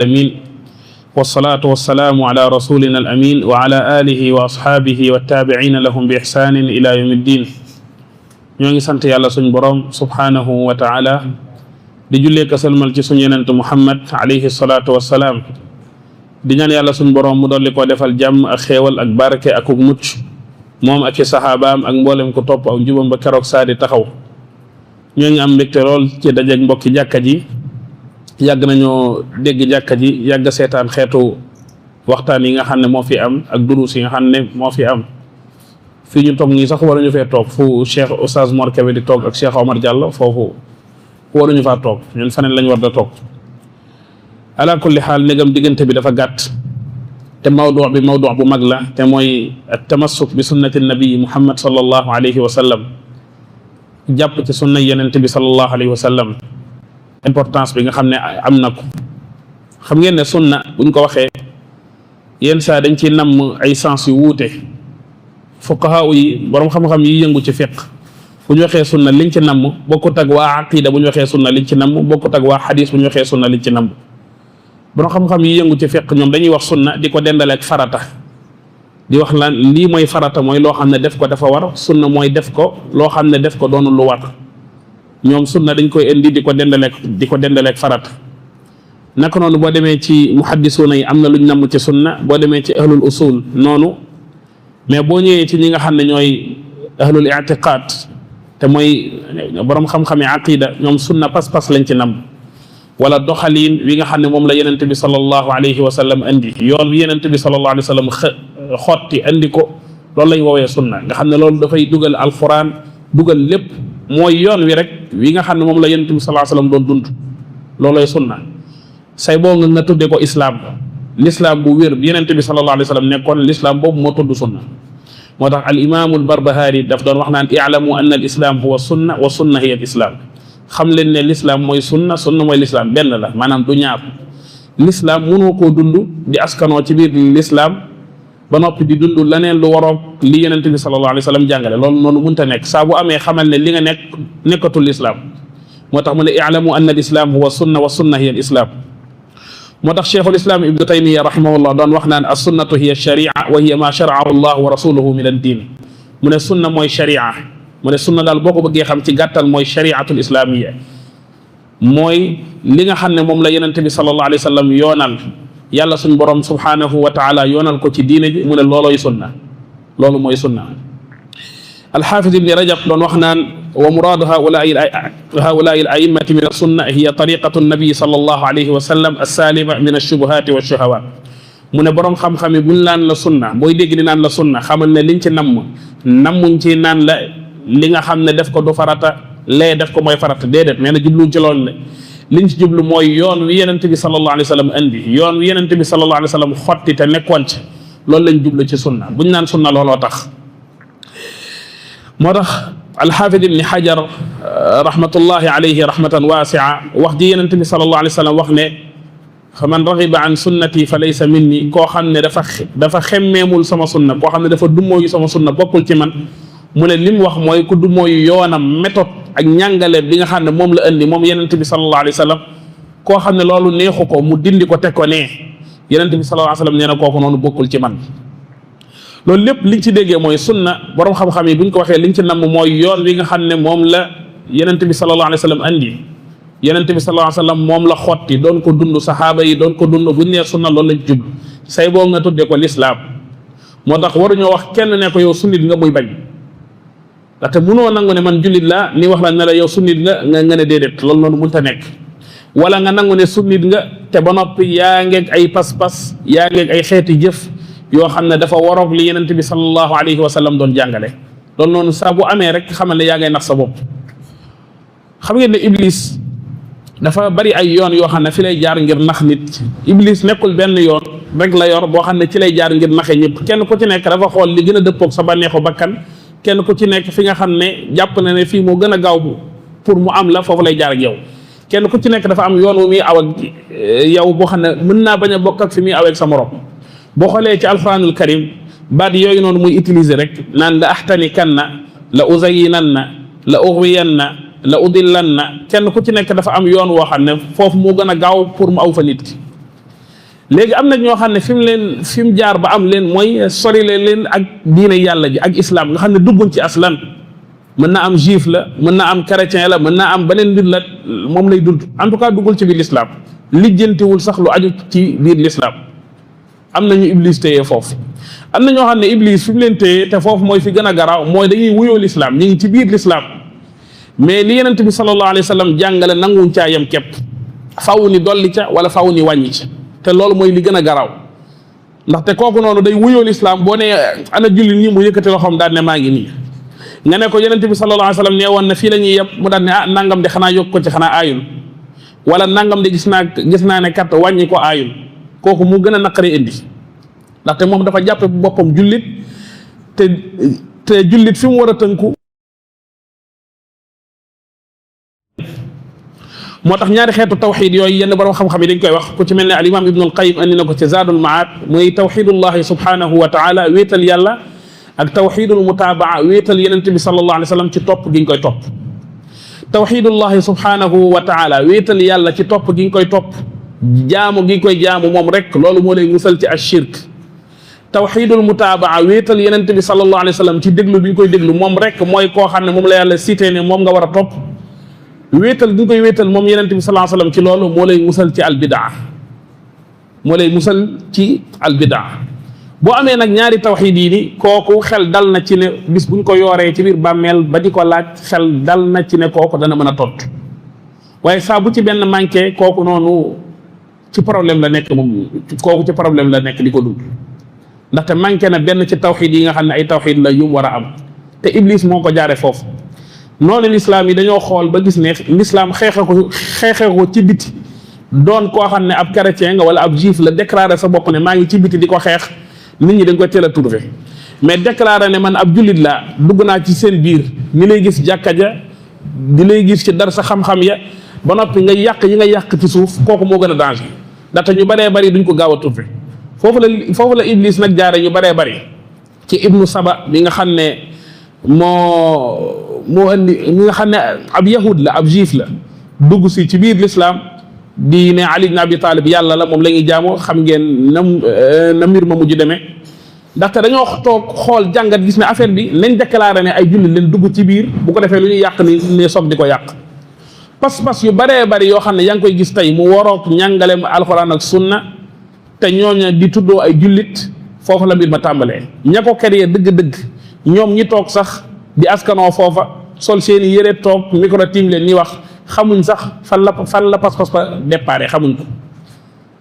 الأمين والصلاة والسلام على رسولنا الأمين وعلى آله وأصحابه والتابعين لهم بإحسان إلى يوم الدين. ñoo ngi sant yàlla suñ borom subhanahu wa taala di jullee ka salmal ci suñ yenentu Muhammad alayhi salaatu wassalaam di ñaan yàlla suñ borom mu dolli koo defal jàmm ak xéewal ak barke ak mucc moom ak i saxaabaam ak mboolem ko topp aw njubam ba keroog saa di taxaw. ñoo ngi am mbégte lool ci dajeeg mbokki jàkka ji. yàgg nañoo dégg jàkka ji yàgg seetaan xeetu waxtaan yi nga xam ne moo fi am ak duruus yi nga xam ne moo fi am fii ñu toog nii sax waruñu fee toog fu Cheikh Oustaz Mor Kébé di toog ak Cheikh Omar Diallo foofu waruñu faa toog ñun faneen lañ war da toog. ala kulli xaal ndegam diggante bi dafa gàtt te mawdu bi mawdu bu mag la te mooy at tamassuk bi sunnati nabi Muhammad sallallahu alayhi wa sallam jàpp ci sunna yenent bi sallallahu alayhi wa sallam. importance bi nga xam ne am na ko xam ngeen ne sunna buñ ko waxee yenn saa dañ ci namm ay sens yu wuute fuqaha yi borom xam-xam yi yëngu ci fiqh bu ñu waxee sunna liñ ci namm bokkut ak waa aqida bu ñu waxee sunna liñ ci namm bokkut ak waa xadis bu ñu waxee sunna liñ ci namm borom xam-xam yi yëngu ci fiqh ñoom dañuy wax sunna di ko dendale ak farata di wax lan lii mooy farata mooy loo xam ne def ko dafa war sunna mooy def ko loo xam ne def ko doonu lu war ñoom sunna dañ koy indi di ko dendaleek farata naka noonu boo demee ci muhaddisuuna yi am na luñ namm ci sunna boo demee ci ahlul usul noonu mais boo ñëwee ci ñi nga xam ne ñooy ahlul i'tiqaad te mooy borom xam-xami aqida ñoom sunna pas-pas lañ ci namm wala doxaliin wi nga xam ne moom la yenent bi sallallahu alayhi wa sallam andi yoon wi yenent bi sallallahu alayhi wa sallam xotti andi ko loolu lañ woowee sunna nga xam ne loolu dafay dugal alquran dugal lépp mooy yoon wi rek wi nga xam ne moom la yonent bi sallallahu alayhi wasallam doon dund loolooy sunna say boo nga tuddee ko islaam l'islaam bu wér bi yonent bi sallallahu alayhi wasallam nekkoon l'islaam boobu moo tudd sunna moo tax al imaamul Barbahari daf doon wax naan i'lamu anna al islaam huwa sunna wa sunna hiya al islaam xam leen ne l'islaam mooy sunna sunna mooy l'islaam benn la maanaam du ñaar l'islaam mënoo koo dund di askanoo ci biir l'islaam ba noppi di dund leneen lu waroog li yonent bi sallallahu alayhi wa sallam jàngale loolu noonu mënta nekk saa bu amee xamal ne li nga nekkatul lislaam moo tax mu ne i'lamu anna al islam huwa sunna wa sunna hiya al islam moo tax cheikhul islam ibnu taymiya rahimahullah doon wax naan as sunnatu hiya sharia wa hiya ma shara'ahu allah wa rasuluhu min ad din mu ne sunna mooy sharia mu ne sunna daal boo ko bëggee xam ci gàttal mooy shariatul islamiyya mooy li nga xam ne moom la yonent bi sallallahu alayhi wa sallam yoonal yàlla suñ borom subhanahu wa taala yoonal ko ci diine ji mu ne loolooy sunna loolu mooy sunna alxaafid ibni rajab doon wax naan wa muraadu haulaai al a'immati min as-sunna hiya tariqatu nabi sallallahu alayhi wa sallam as-salima min ash-shubuhati wa ash-shahawat mu ne borom xam-xam yi buñ naan la sunna booy dégg ni naan la sunna xamal ne liñ ci nammuñ ci naan la li nga xam ne def ko du farata lee def ko mooy farata déedéet nee na jubluñ ci loolu ne liñ ci jublu mooy yoon wi yenent bi sallallahu alayhi wa sallam andi yoon wi yenent bi sallallahu alayhi wa sallam xotti te nekkoon ci loolu lañ jublu ci sunna buñ naan sunna looloo tax moo tax alxaafid ibni xajar rahmatullahi alayhi rahmatan waasia wax ji yenent bi sallallahu alayhi wa sallam wax ne fa man raxiba an sunnati fa laysa minni koo xam ne dafa xemmeemul sama sunna koo xam ne dafa dummóoyu sama sunna bokkul ci man mu ne li mu wax mooy ku dummóoyu yoonam méthode ak ñàngale bi nga xam ne moom la indi moom yenent bi sallallahu alayhi wa sallam koo xam ne loolu neexu ko mu dindi ko teg ko nee yenent bi sallallahu alayhi wa sallam nee na kooku noonu bokkul ci man loolu lépp liñ ci déggee mooy sunna borom xam-xam yi buñ ko waxee liñ ci namm mooy yoon wi nga xam ne moom la yenent bi sallallahu alayhi wa sallam andi yenent bi sallallahu alayhi wa sallam moom la xotti doon ko dund saxaaba yi doon ko dund buñ nee sunna loolu lañ jub say boo nga tuddee ko lislaam moo tax waruñoo wax kenn ne ko yow sunnit nga muy bañ ndaxte munoo nangu ne man jullit la ni wax la ne la yow sunnit nga ne déedéet loolu noonu mënta nekk wala nga nangu ne sunnit nga te ba noppi yaa ngeeg ay pas-pas yaa ngeeg ay xeeti jëf yoo xam ne dafa waroog li yenent bi sallallahu alayhi wa sallam doon jàngale loolu noonu saa bu amee rek xamal ne yaa ngay nax sa bopp xam ngeen ne iblis dafa bari ay yoon yoo xam ne fi lay jaar ngir nax nit iblis nekkul benn yoon rek la yor boo xam ne ci lay jaar ngir naxe ñëpp kenn ku ci nekk dafa xool li gën a dëppoog sa bànneexu bakkan kenn ku ci nekk fi nga xam ne jàpp na ne fii moo gën a gaaw pour mu am la foofu lay jaar ak yow kenn ku ci nekk dafa am yoon wu muy aw ak yow boo xam ne mën naa bañ a bokk ak fi muy aw ak sa morom boo xoolee ci alquranul karim baat yooyu noonu muy utiliser rek naan la ahtanikanna la uzayinanna la ughwiyanna la udillanna kenn ku ci nekk dafa am yoon woo xam ne foofu moo gën a gaaw pour mu aw fa nit ki léegi am na ñoo xam ne fi mu jaar ba am leen mooy sori leen ak diine yàlla ji ak islam nga xam ne dugguñ ci aslan. mën na am juif la mën na am chrétien la mën na am beneen mbir la moom lay dund en tout cas duggul ci biir l'islam lijjantiwul sax lu aju ci biir l'islam am na ñu iblis téye foofu. am na ñoo xam ne iblis fi mu leen téye te foofu mooy fi gën a garaaw mooy dañuy wuyoo l'islam ñu ngi ci biir l'islam mais li Yonent bi sallallahu alayhi wa sallam jàngale nanguwuñ caa yem képp faaw ni dolli ca wala faaw ni wàññi ca te loolu mooy li gën a garaaw ndaxte kooku noonu day wuyoo l'islam boo nee ana jullit ñi mu yëkkati loxoom daan ne maa ngi nii. nga ne ko Yonent bi sallallahu alayhi wa sallam nee woon na fii la ñuy yem mu daan ne nangam de xanaa yokk ko ci xanaa aayul wala nangam de gis naa ne kat wàññi ko aayul kooku mu gën a naqaree indi ndaxte moom dafa jàppe boppam jullit te jullit fi mu war a tënku. moo tax ñaari xeetu tawxid yooyu yenn borom xam-xam yi dañ koy wax ku ci mel ne al imam Ibnul Qayyim andi na ko ci Zaadul Maad muy tawxidullahi subhanahu wa taala wéetal yàlla ak tawxidul mutaabaa wéetal Yonent bi sallallahu alayhi wa sallam ci topp gi ñu koy topp. tawxidullahi subhanahu wa taala wéetal yàlla ci topp gi ñu koy topp jaamu gi ñu koy jaamu moom rek loolu moo lay musal ci ashirk. tawxidul mutaabaa wéetal Yonent bi sallallahu alayhi wa sallam ci déglu bi ñu koy déglu moom rek mooy koo xam ne moom la yàlla cité ne moom nga war a topp. wéetal gi ñu koy wéetal moom Yonent bi sallallahu alayhi wa sallam ci loolu moo lay musal ci albidaa moo lay musal ci albidaa. boo amee nag ñaari tawxiid yi ni kooku xel dal na ci ne bis buñ ko yooree ci biir bàmmeel ba di ko laaj xel dal na ci ne kooku dana mën a tontu waaye saa bu ci benn manqué kooku noonu ci problème la nekk moom kooku ci problème la nekk di ko dund ndaxte manqué na benn ci tawxiid yi nga xam ne ay tawxiid la yum war a am te Iblis moo ko jaare foofu. noonu l'islam yi dañoo xool ba gis ne l'islam xeexee ko ci biti doon koo xam ne ab chrétien nga wala ab juif la déclaré sa bopp ne maa ngi ci biti di ko xeex. nit ñi dañ koy teel a trouvé mais déclaré ne man ab jullit laa dugg naa ci seen biir ni lay gis jàkka ja di lay gis ci dar sa xam-xam ya ba noppi nga yàq yi nga yàq ci suuf kooku moo gën a danger ndaxte ñu baree bari duñ ko gaaw a trouvé foofu la Iblis nag jaare ñu baree bari ci ibnu Saba bi nga xam ne moo indi mi nga xam ne ab yahud la ab juif la dugg si ci biir l'islam di ne Ali ibn Abi Talib yàlla la moom la ñuy jaamoo xam ngeen na mbir ma mujj demee ndaxte dañoo toog xool jàngat gis ne affaire bi nañ déclaré ne ay jullit leen dugg ci biir bu ko defee lu ñuy yàq ni ne soog di ko yàq pas-pas yu baree bari yoo xam ne yaa ngi koy gis tey mu waroog njàngaleem alxuraan ak sunna te ñooña di tuddoo ay jullit foofu la mbir ma tàmbalee ña ko créé dëgg-dëgg ñoom ñi toog sax di askanoo foofa sol seeni yére toog micro tiim leen ñi wax xamuñ sax fan la pas-pas ba déparé xamuñ ko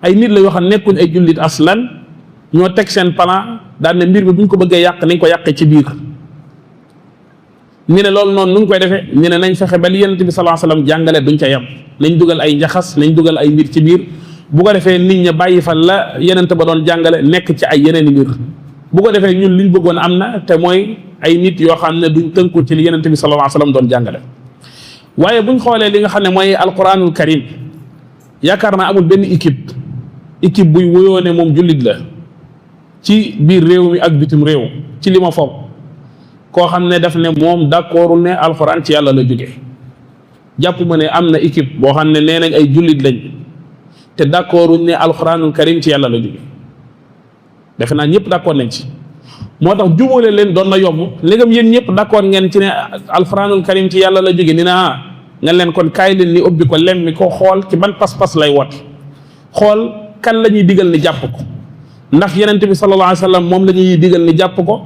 ay nit la yoo xam nekkuñ ay jullit aslan ñoo teg seen plan daal ne mbir mi bu ñu ko bëggee yàq nañ ko yàqee ci biir ñu ne loolu noonu nu ñu koy defee ñu ne nañ fexe ba li Yonent bi sallallahu alayhi wasallam jàngale duñ ca yem nañ dugal ay njaxas nañ dugal ay mbir ci biir bu ko defee nit ña bàyyi fa la Yonent ba doon jàngale nekk ci ay yeneen i mbir bu ko defee ñun liñ bëggoon am na te mooy ay nit yoo xam ne duñ tënku ci li Yonent bi sallallahu alayhi wasallam doon jàngale. waaye buñ xoolee li nga xam ne mooy alquranul karim yaakaar naa amul benn équipe buy wuyoo ne moom jullit la ci biir réew mi ak bitim réew ci li ma foog koo xam ne daf ne moom d'accordul ne alquran ci yàlla la jóge jàpp ma ne am na équipe boo xam ne nee nañ ay jullit lañ te d'accorduñ ne alquranul karim ci yàlla la jóge defe naa ñëpp d'accord nañ ci moo tax jubóole leen doon na yomb léegam yéen ñëpp d'accord ngeen ci ne alquranul karim ci yàlla la jóge ni na nga leen kon kaay leen ni ubbi ko lemmi ko xool ci ban pas-pas lay wot xool kan la ñuy digal ni jàpp ko ndax Yonent bi sallallahu alayhi wa sallam moom la ñuy digal ni jàpp ko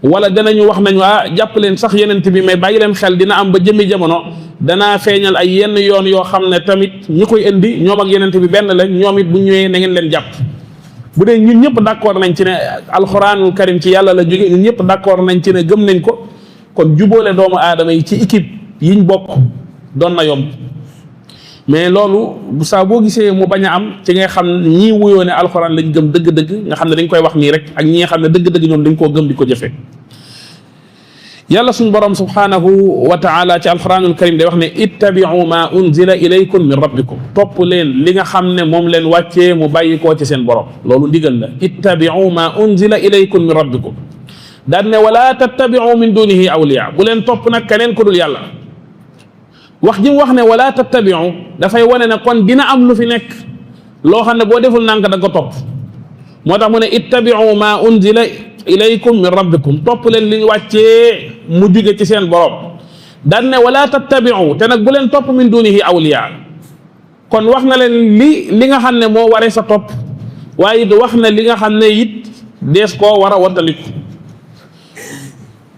wala danañu wax nañu jàpp leen sax Yonent bi mais bàyyi leen xel dina am ba jëmi jamono danaa feeñal ay yenn yoon yoo xam ne tamit ñi koy indi ñoom ak Yonent bi benn la ñoom it bu ñëwee na ngeen leen jàpp bu dee ñun ñëpp d'accord nañ ci ne alxuraanul karim ci yàlla la jóge ñun ñëpp d'accord nañ ci ne gëm nañ ko kon jubóole doomu aadama yi ci équipe yiñ bokk doon na yomb mais loolu saa boo gisee mu bañ a am ci nga xam ñii wuyoo ne alxuraan lañ gëm dëgg-dëgg nga xam ne dañ koy wax nii rek ak ñi nga xam ne dëgg-dëgg ñoom dañ koo gëm di ko jëfee yàlla suñu borom subhanahu wa taala ci alquranul karim day wax ne ittabi'u ma unzila ilaykum min rabbikum topp leen li nga xam ne moom leen wàccee mu bàyyi koo ci seen borom loolu ndigal la ittabi'u ma unzila ilaykum min rabbikum daan ne wala tattabi'u min dunihi awliya bu leen topp nag keneen ku dul yàlla wax ji mu wax ne wala tattabi'u dafay wane ne kon dina am lu fi nekk loo xam ne boo deful nànk da nga ko topp. moo tax mu ne ittabi'u ma unzila ilaykum min rabbikum topp leen li ñu wàccee mu jóge ci seen borom. daan ne wala tattabi'u te nag bu leen topp min dunihi awliya kon wax na leen li nga xam ne moo waree sa topp waaye it wax na li nga xam ne it dees koo war a wattaliku.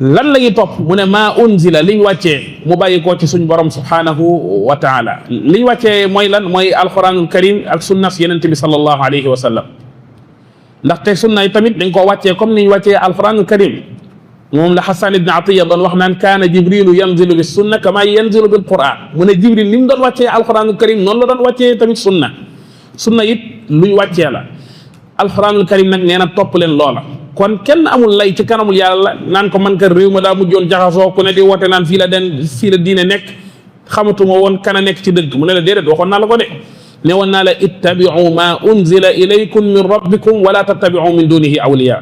lan la ñuy topp mu ne maa unzila liñ wàccee mu bàyyi koo ci suñ borom subhanahu wa taala liñ wàccee mooy lan mooy alquranul karim ak sunnas yenente bi sallallahu alayhi wa sallam ndaxte sunna yi tamit dañ koo wàccee comme niñ wàccee alquranul karim moom la Xasan ibn Atiya doon wax naan kaana jibrilu yanzilu bis sunna kama yanzilu bil quran mu ne jibril ni mu doon wàccee alquranul karim noonu la doon wàccee tamit sunna it luñ wàccee la. alquranul karim nag nee na topp leen loola kon kenn amul lay ci kanamul yàlla naan ko man ka réew ma daa mujjoon jaxasoo ku ne di woote naan fii la diine nekk xamatuma woon kana nekk ci dëgg mu ne la déedéet waxoon naa la ko de ne woon naa la ittabi'u ma unzila ilaykum min rabbikum wala tattabi'u min dunihi awliya.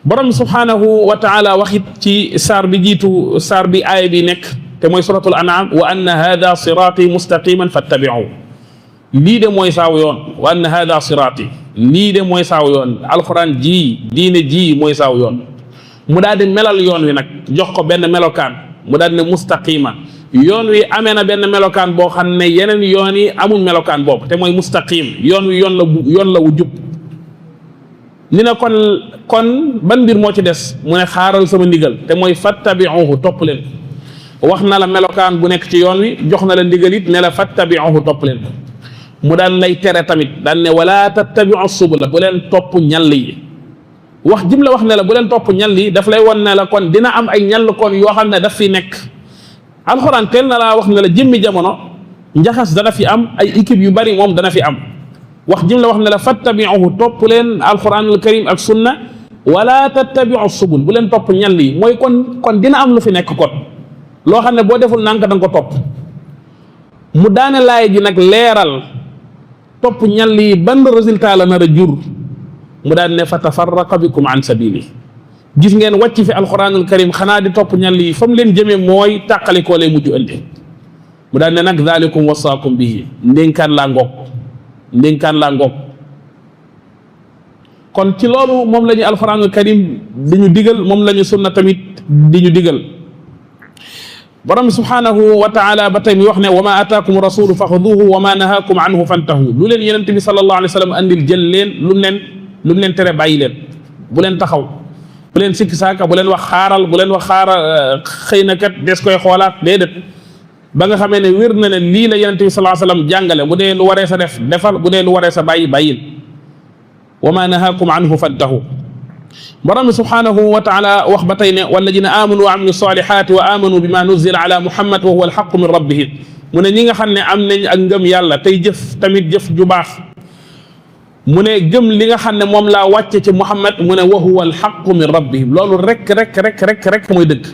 borom subhanahu wa taala waxit ci saar bi jiitu saar bi aaya bi nekk te mooy suratul an'am wa anna hadha sirati mustaqiman fattabi'u lii de mooy saaw yoon wa anna hadha sirati lii de mooy saaw yoon alxuraan ji diine ji mooy saaw yoon mu daal di melal yoon wi nag jox ko benn melokaan mu daal di ne mustaqima yoon wi amee na benn melokaan boo xam ne yeneen yoon yi amul melokaan boobu te mooy mustaqim yoon wi yoon la wu jub ni na kon ban mbir moo ci des mu ne xaaral sama ndigal te mooy fattabi'uhu topp leen wax na la melokaan bu nekk ci yoon wi jox na la ndigal it ne la fattabi'uhu topp leen mu daan lay tere tamit daan ne wala tattabi'u subula bu leen topp ñall yi wax jim la wax ne la bu leen topp ñall yi daf lay won ne la kon dina am ay ñall kon yoo xam ne daf fi nekk alxuraan teel na laa wax ne la jëmmi jamono njaxas dana fi am ay équipe yu bari moom dana fi am wax jim la wax ne la fattabi'uhu topp leen alxuraanul karim ak sunna wala tattabi'u subul bu leen topp ñall yi mooy kon dina am lu fi nekk kon loo xam ne boo deful nànk da nga ko topp mu daane laay ji nag leeral topp ñall yi ban résultat la nar a jur mu daan ne fa tafarraqa bikum an sabili gis ngeen wàcc fi alquranul karim xanaa di topp ñall yi fa mu leen jëmee mooy tàqalikoo lay mujj andi mu daan ne nag dhalikum wasaakum bihi ndénkaan laa ngoog kon ci loolu moom la ñu alquranul karim di ñu digal moom la ñu sunna tamit di ñu digal. borom bi subhanahu wa taala ba tey mi wax ne wa ma ataakum rasulu fa xuduhu wa ma nahaakum anhu fantahu lu leen yonent bi sallallahu alayhi wa sallam andil jël leen lu mu leen tere bàyyi leen bu leen taxaw bu leen sikki saaka bu leen wax xaaral xëy na kat des koy xoolaat déedéet ba nga xamee ne wér na ne lii la yonent bi sallallahu alayhi wa sallam jàngale bu dee lu waree sa def defal bu dee lu waree sa bàyyil wa ma nahaakum anhu fantahu borom bi subhanahu wa taala wax ba tey ne walladina amanu wa amilu salihati wa amanu bima nuzila ala muhammad wa huwa alxaqu min rabbihim mu ne ñi nga xam ne am nañ ak ngëm yàlla tey jëf tamit jëf ju baax mu ne gëm li nga xam ne moom laa wàcce ci muhammad mu ne wa huwa alxaqu min rabbihim loolu rek mooy dëgg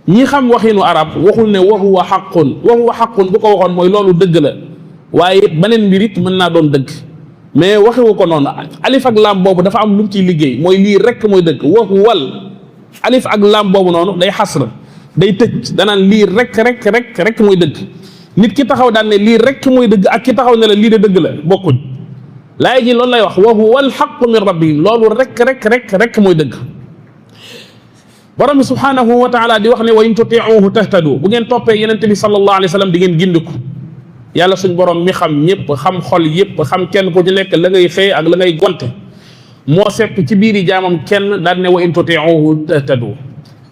ñi xam waxinu arab waxul ne wa huwa xaqun bu ko waxoon mooy loolu dëgg la waaye beneen mbir it mën naa doon dëgg mais waxewu ko noonu alif ak laam boobu dafa am lu mu ciy liggéey mooy lii rek mooy dëgg wax wal alif ak laam boobu noonu day xasra day tëj danaan lii rek mooy dëgg nit ki taxaw daan ne lii rek mooy dëgg ak ki taxaw ne la lii de dëgg la bokkuñ laay ji loolu lay wax wa huwa alxaqu min rabbihim loolu rek mooy dëgg borom bi subhanahu wa taala di wax ne wa in tuti'uhu tahtadu bu ngeen toppee yenente bi sallallahu alayhi wa sallam di ngeen gindiku yàlla suñ borom mi xam ñëpp xam xol yëpp xam kenn ku ci nekk la ngay xëy ak la ngay gonte moo sepp ci biiri jaamam kenn daan ne wa in tuti'uhu tahtadu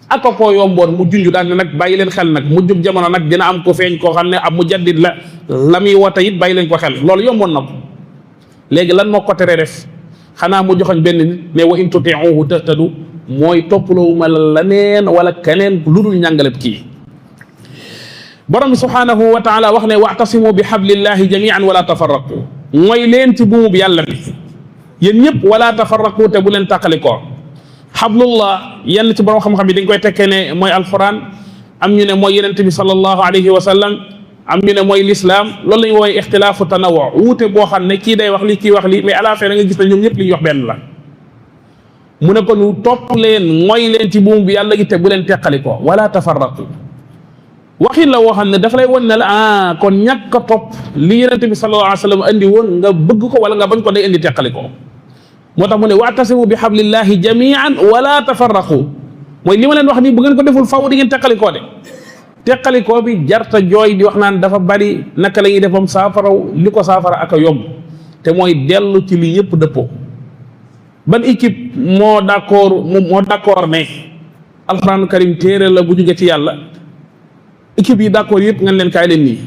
ak koo yomboon mu junj daan ne nag bàyyi leen xel nag mu jub jamono nag dina am ko feeñ koo xam ne ab mujaddid la muy woote it bàyyi leen ko xel loolu yomboon na ko léegi lan moo ko teree def xanaa mu joxoñ benn nit ne wa in tuti'uhu tahtadu mooy toppaloo ma la neen wala keneen lu dul njàngaleb kii borom bi subhanahu wa taala wax ne wa'tasimu bi hablillahi jami'an wala tafarraqu mooy leen ci buumu bi yàlla bi yéen ñëpp wala tafarraqu te bu leen tàqalikoo hablullah yenn ci borom xam-xam yi dañ koy tekkee ne mooy alquran am ñu ne mooy yenente bi sallallahu alayhi wa sallam am ñu ne mooy l'islam loolu la ñu woowee ixtilaafu tanawu wuute boo xam ne kii day wax li kii wax li mais à la fin da nga gis ne ñoom ñëpp li ñu wax benn la mu ne kon topp leen mooy leen ci buumu bi yàlla gi te bu leen teqalikoo wala tafarraqu waxin la woo xam ne dafa lay won ne la kon ñàkk a topp li yonent bi sallallahu alayhi wa sallam andi woon nga bëgg ko wala nga bañ ko day indi teqali ko moo tax mu ne wa'tasimu bi hablillahi jami'an wala tafarraqu mooy li ma leen wax nii bu ngeen ko deful faw di ngeen teqalikoo de teqalikoo bi jarta jooy di wax naan dafa bari naka la ñuy defam saafaraw li ko saafara ak a yomb te mooy dellu ci li ñëpp dëppoo. ban équipe moo d'accord ne alxuraanu karim téere la bu jóge ci yàlla équipe yi d'accord yëpp ngeen leen kaay leen nii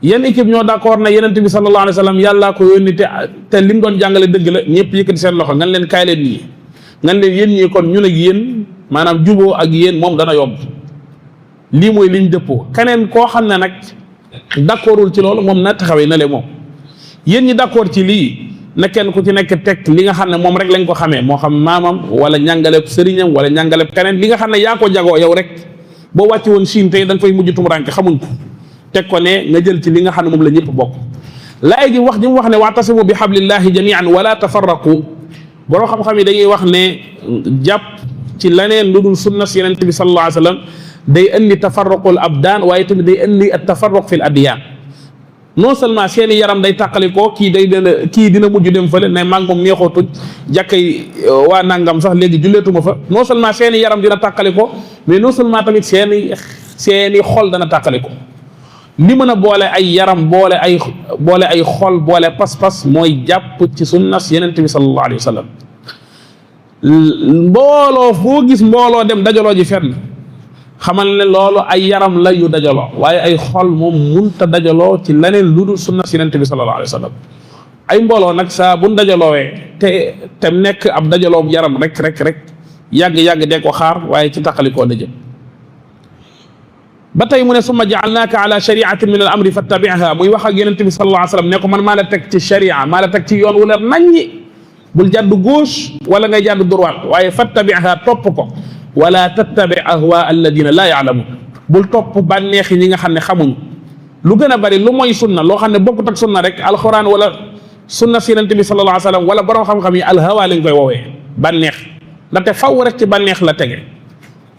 yenn équipe ñoo d'accord ne yonent bi sallallahu alayhi wa sallam yàllaa ko yónni te li mu doon jàngale dëgg la ñëpp yëkkati seen loxo ngeen leen kaay leen nii ngeen leen yéen ñii kon ñun ak yéen maanaam juboo ak yéen moom dana yomb lii mooy liñ dëppoo. keneen koo xam ne nag d'accordul ci loolu moom na taxawee na le moom yéen ñi d'accord ci lii na kenn ku ci nekk teg li nga xam ne moom rek lañ ko xamee moo xam maamam wala ñàngaleb sëriñam wala ñàngaleb keneen li nga xam ne yaa ko jagoo yow rek boo wàcce woon Chine tey da nga fay mujj tumuranke xamuñ ko teg ko ne nga jël ci li nga xam ne moom la ñëpp bokk. laay ji wax ji mu wax ne wa'tasimu bi hablillahi jami'an wala tafarraqu boroo xam-xam yi dañuy wax ne jàpp ci leneen lu dul sunna si yonent bi sallallahu alayhi wa sallam day indi tafarruqul abdaan waaye tamit day indi at tafarruq fil adyaan non seulement seeni yaram day tàqalikoo kii dina mujj dem fële ne maa ngi moom neexoo tuj jàkkay waa nangam sax léegi julleetuma fa non seulement seeni yaram dina tàqalikoo mais non seulement tamit seeni xol dana tàqalikoo li mën a boole ay yaram boole ay xol boole pas-pas mooy jàpp ci sunnas yonent bi sallallahu alayhi wa sallam. mbooloo foo gis mbooloo dem dajaloo ji fenn xamal ne loolu ay yaram la yu dajaloo waaye ay xol moom munta dajaloo ci leneen lu dul sunna si yonent bi sallallahu alayhi wa sallam. ay mbooloo nag saa bu dajaloowee te nekk ab dajaloo yaram rek yàgg dee ko xaar waaye ci taqalikoo la jëm. ba tey mu ne summa ja'alnaaka ala shari'atin min al amri fattabi'ha muy wax ak yonent bi sallallahu alayhi wa sallam ne ko man maa la teg ci sharia maa la teg ci yoon wu leer naññi bul jàdd gauche wala ngay jàdd droite waaye fattabi'ha topp ko wala tattabi ahwa alladina laa ya'lamun bul topp bànneexi ñi nga xam ne xamuñ lu gën a bari lu mooy sunna loo xam ne bokkut ak sunna rek alxuraan wala sunna si yonent bi sallallahu alayhi wa sallam wala borom xam-xam yi alhawa lañ koy woowee bànneex ndaxte faw rek ci bànneex la tege.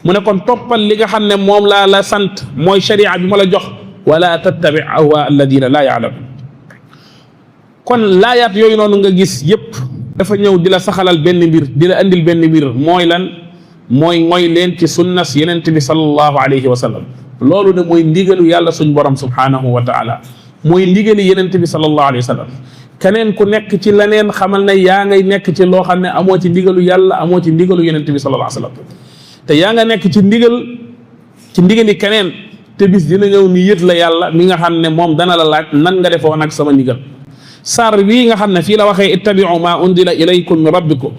mu ne kon toppal li nga xam ne moom laa la sant mooy sharia bi ma la jox wala tattabi ahwa alladina laa ya'lamun kon laayaat yooyu noonu nga gis yépp dafa ñëw di la saxalal benn mbir di la andil benn mbir mooy lan mooy mooy leen ci sunnas yonent bi sallallahu alayhi wa sallam loolu de mooy ndigalu yàlla suñ borom subhanahu wa taala mooy ndigali yonent bi sallallahu alayhi wa sallam keneen ku nekk ci leneen xamal ne yaa ngay nekk ci loo xam ne amoo ci ndigalu yàlla amoo ci ndigalu yonent bi sallallahu alayhi wa sallam te yaa nga nekk ci ndigali keneen te bis dina ñëw ni yët la yàlla mi nga xam ne moom dana la laaj nan nga defoon ak sama ndigal. saar bii nga xam ne fii la waxee ittabi'u ma undila ilaykum min rabbikum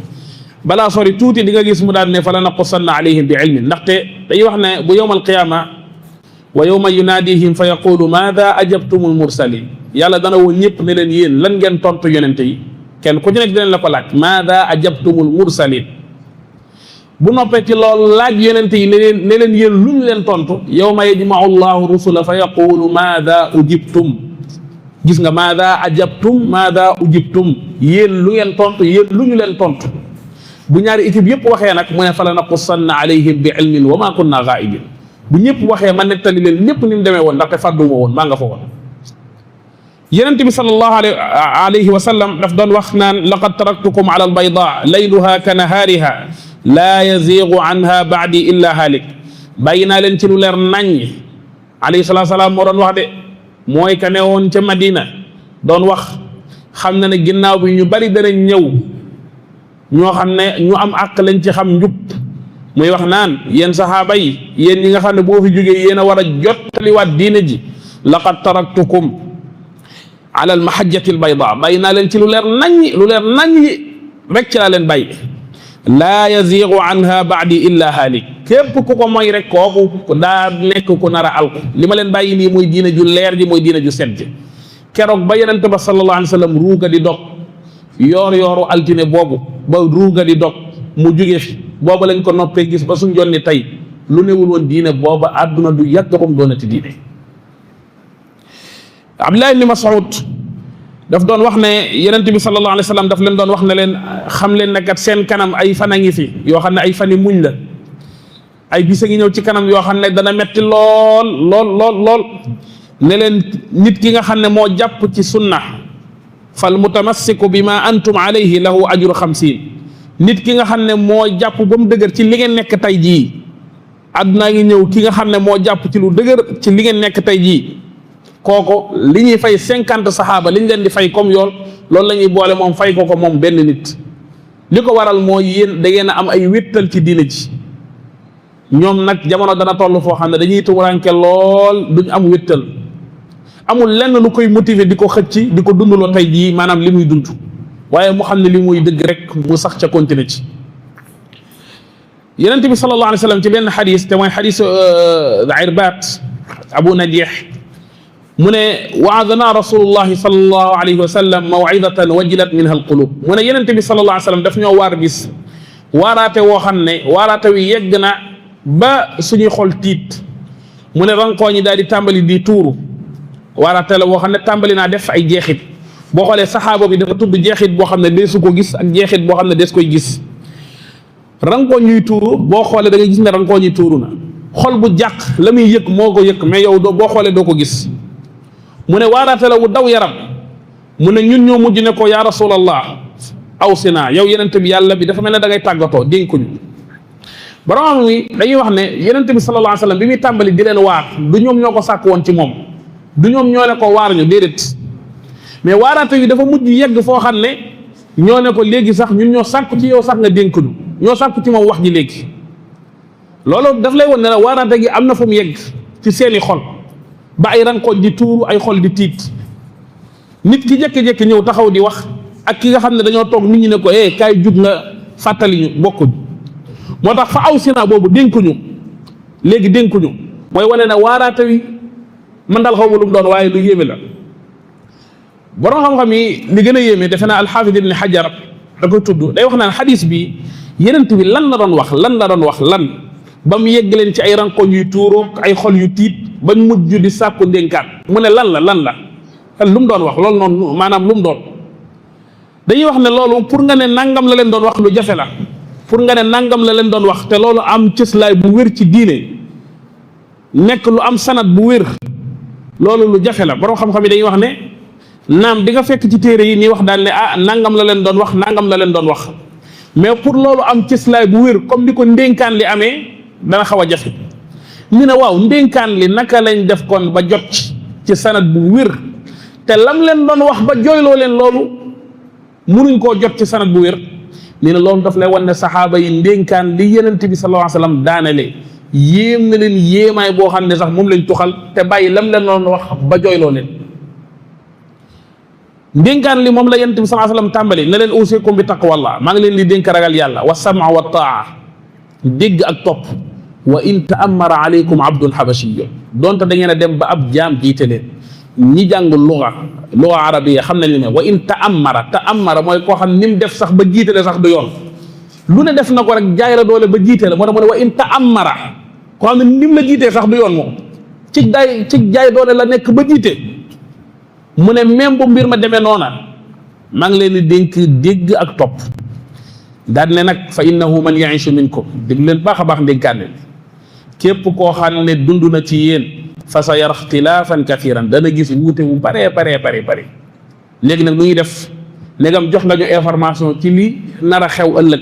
balaa sori tuuti di nga gis mu daan ne fa la naqussanna alayhim bi ilmin ndaxte dañuy wax ne bu yawmal qiyaama wa yawma yunaadihim fa yaqulu maada ajabtumul mursalin yàlla dana woon ñëpp ne leen yéen lan ngeen tontu yonente yi kenn ku ci nekk dinañ la ko laaj maada ajabtumul mursalin bu noppee ci loolu laaj yonente yi ne leen yéen lu ñu leen tontu yawma yajma'u llahu rusula fa yaqulu maada ujibtum gis nga maada ajabtum maada ujibtum yéen lu ngeen tontu yéen lu ñu leen tontu bu ñaari équipe yëpp waxee nag mu ne fa la naqussanna alayhim bi ilmin wa ma kunna ghaibin bu ñëpp waxee ma nettali leen lépp ni mu demee woon ndaxte fàdduma woon maa nga fa woon. yonent bi sallallahu alayhi wa sallam daf doon wax naan laqad taraktukum ala albayda layluha ka nahaariha laa yaziigu anha baadi illa haalik bàyyi naa leen ci lu leer naññ alayhi salaatu salaam moo doon wax de mooy ka ne woon ca Madina doon wax xam na ne ginnaaw bi ñu bari danañ ñëw ñoo xam ne ñu am àq lañ ci xam njub muy wax naan yéen saxaaba yi yéen ñi nga xam ne boo fi jógee yéen a war a jottaliwaat diine ji laqad taraktukum ala almahajjati albayda bàyyi naa leen ci lu leer naññi rek ci laa leen bàyyi laa yaziigu anha baadi illa haalik képp ku ko mooy rek kooku daa nekk ku nar a alku li ma leen bàyyi nii mooy diine ju leer ji mooy diine ju set ji keroog ba yonent ba sallallahu alayhi wa sallam ruuga di dog yooru altine boobu ba ruuga di dog mu jóge fi booba lañ ko noppee gis ba suñ jonni tey lu newul woon diine booba àdduna du yàgg ba mu doonati diine. Abdullah ibn Mas'ud daf doon wax ne yonent bi sallallahu alayhi wa sallam daf leen doon wax ne leen xam leen ne kat seen kanam ay fan a ngi fi yoo xam ne ay fani muñ la ay bisa ngi ñëw ci kanam yoo xam ne dana metti lool lool lool lool ne leen nit ki nga xam ne moo jàpp ci sunna fal mutamassiku bi ma antum alayhi lahu ajru 50 nit ki nga xam ne moo jàpp ba mu dëgër ci li ngeen nekk tey jii àddunaa ngi ñëw ki nga xam ne moo jàpp ci lu dëgër ci li ngeen nekk tey jii kooku li ñuy fay 50 saxaaba li ñu leen di fay comme yool loolu la ñuy boole moom fay ko moom benn nit li ko waral mooy yéen da ngeen a am ay wéttal ci diine ji ñoom nag jamono dana toll foo xam ne dañuy tumuranke lool duñ am wéttal amul lenn lu koy motiver di ko xëcc di ko dundaloo tey jii maanaam li muy dund waaye mu xam ne li muy dëgg rek mu sax ca continuer ci Yonent bi sallallahu alayhi wa sallam ci benn xadis te mooy xadis Irbaat Abu Najih mu ne waadana rasulullahi sallallahu alayhi wa sallam mawidatan wajilat minha alqulub mu ne Yonent bi sallallahu alayhi wa sallam daf ñoo waar bis waaraate woo xam ne waaraate wi yegg na ba suñuy xol tiit mu ne rankoo ñi daal di tàmbali di tuuru waaraate la woo xam ne tàmbali naa def ay jeexit boo xoolee saxaaba bi dafa tudd jeexit boo xam ne deesu ko gis ak jeexit boo xam ne des koy gis rankoo ñuy tuuru boo xoolee da ngay gis ne rankoo ñuy tuuru na xol bu jàq la muy yëg moo ko yëg mais yow doo boo xoolee doo ko gis mu ne waaraate la wu daw yaram mu ne ñun ñoo mujj ne ko yaa rasulallah aw si naa yow Yonent bi yàlla bi dafa mel ne da ngay tàggatoo dénkuñu borom mi dañuy wax ne Yonent bi sallallahu alayhi wa sallam bi muy tàmbali di leen waar du ñoom ñoo ko sàkk woon ci moom du ñoom ñoo ne ko waar ñu déedéet mais waaraate yi dafa mujj yegg foo xam ne ñoo ne ko léegi sax ñun ñoo sàkku ci yow sax nga dénkuñu ñoo sàkku ci moom wax ji léegi loolu daf lay won ne la waaraate gi am na fu mu yegg ci seeni xol ba ay rankooj di tuuru ay xol di tiit nit ki jékki-jékki ñëw taxaw di wax ak ki nga xam ne dañoo toog nit ñi ne ko kaay jug nga fàttali ñu bokkuñ moo tax fa aw sina boobu dénkuñu léegi dénkuñu mooy wane ne waaraate wi man daal xaw ma lu mu doon waaye lu yéeme la borom xam-xam yi li gën a yéeme defe naa alxaafid ibn Hajar da koy tudd day wax naan xadis bi Yonent bi lan la doon wax lan ba mu yegg leen ci ay rankoñ yu tuuroo ay xol yu tiit bañ mujj di sàkku ndénkaat mu ne lan la lu mu doon wax loolu noonu maanaam lu mu doon dañuy wax ne loolu pour nga ne nangam la leen doon wax lu jafe la pour nga ne nangam la leen doon wax te loolu am cëslaay bu wér ci diine nekk lu am sanad bu wér loolu lu jafe la borom xam-xam yi dañuy wax ne naam di nga fekk ci téere yi nii wax daal ne nangam la leen doon wax nangam la leen doon wax mais pour loolu am cëslaay bu wér comme ni ko ndénkaan li amee dana xaw a jafe ñu ne waaw ndénkaan li naka lañ def kon ba jot ci sanad bu wér te lam leen doon wax ba jooyloo leen loolu munuñ koo jot ci sanad bu wér nee na loolu daf lay wan ne saxaaba yi ndénkaan li Yonent bi sallallahu alayhi wa sallam daanele yéem na leen yéemaay boo xam ne sax moom lañ tuxal te bàyyi lam leen doon wax ba jooyloo leen ndénkaan li moom la Yonent bi sallallahu alayhi wa sallam tàmbali ne leen uusikum bi taqwallah maa ngi leen di dénk ragal yàlla wa sam'a wa taa dégg ak topp wa in ta'ammara alaykum abdun habashiyun donte da ngeen a dem ba ab jaam jiite leen ñi jàng luga arabiya xam nañ li ne wa in ta'ammara mooy koo xam ni mu def sax ba jiite la sax du yoon lu ne def na ko rek jaay la doole ba jiite la moo tax mu ne wa in ta'ammara koo xam ne ni mu la jiitee sax du yoon moom ci jaay doole la nekk ba jiite mu ne même bu mbir ma demee noona maa ngi leen di dénk dégg ak topp daal ne nag fa innahu man yaishu minkum dégg leen baax a baax ndénkaane képp koo xam ne dund na ci yéen fa sa yara ixtilaafan kathiran dana gis wuute wu bare léegi nag nu ñuy def léegam jox nga ñu information ci li nar a xew ëllëg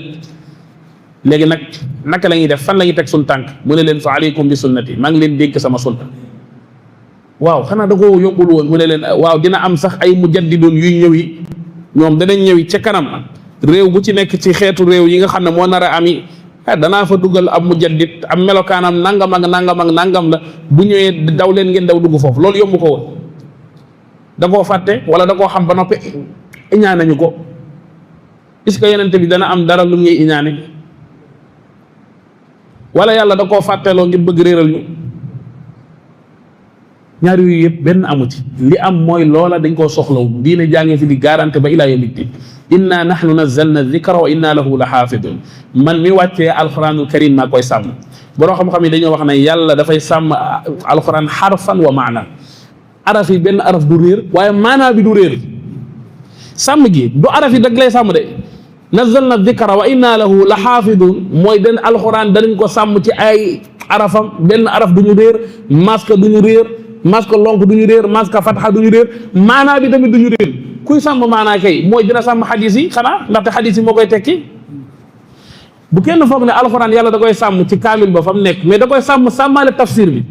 léegi nag naka la ñuy def fan la ñuy teg suñ tànk mu ne leen fa aleykum bi sunnati maa ngi leen dénk sama sunna waaw xanaa da koo yombul woon mu ne leen waaw dina am sax ay mujaddidun yuy ñëwi ñoom danañ ñëwi ca kanam réew bu ci nekk ci xeetu réew yi nga xam ne moo nar a ami danaa fa dugal ab mujaddid am melokaanam nangam ak nangam la bu ñëwee daw leen ngeen daw dugg foofu loolu yomb ko woon da koo fàtte wala da koo xam ba noppi iñaane ñu ko est-ce que Yonent bi dana am dara lu ñuy iñaane wala yàlla da koo fàtteeloo ngir bëgg réeral ñu ñaar yooyu yëpp benn amu ci li am mooy loola dañ koo soxlaw diine jàngee fi di garanté ba ilaa yawmi ddin inna nahnu nazzalna dhikra wa inna lahu la xaafidun man mi wàccee alquranul karim maa koy sàmm boroo xam-xam yi dañoo wax ne yàlla dafay sàmm alquran xarfan wa maana araf yi benn araf du réer waaye maanaa bi du réer sàmm gi du araf yi dag lay sàmm de nazzalna dhikra wa inna lahu la xaafidun mooy den alxuraan danañ ko sàmm ci ay arafam benn araf duñu réer maska duñu réer maska lonk duñu réer maska fatxa duñu réer maanaa bi tamit duñu réer kuy sàmm maanaa kay mooy dina sàmm xadis yi xanaa ndaxte xadis yi moo koy tekki bu kenn foog ne alxuraan yàlla da koy sàmm ci kaamil ba fa mu nekk mais da koy sàmm sàmmaale tafsir bi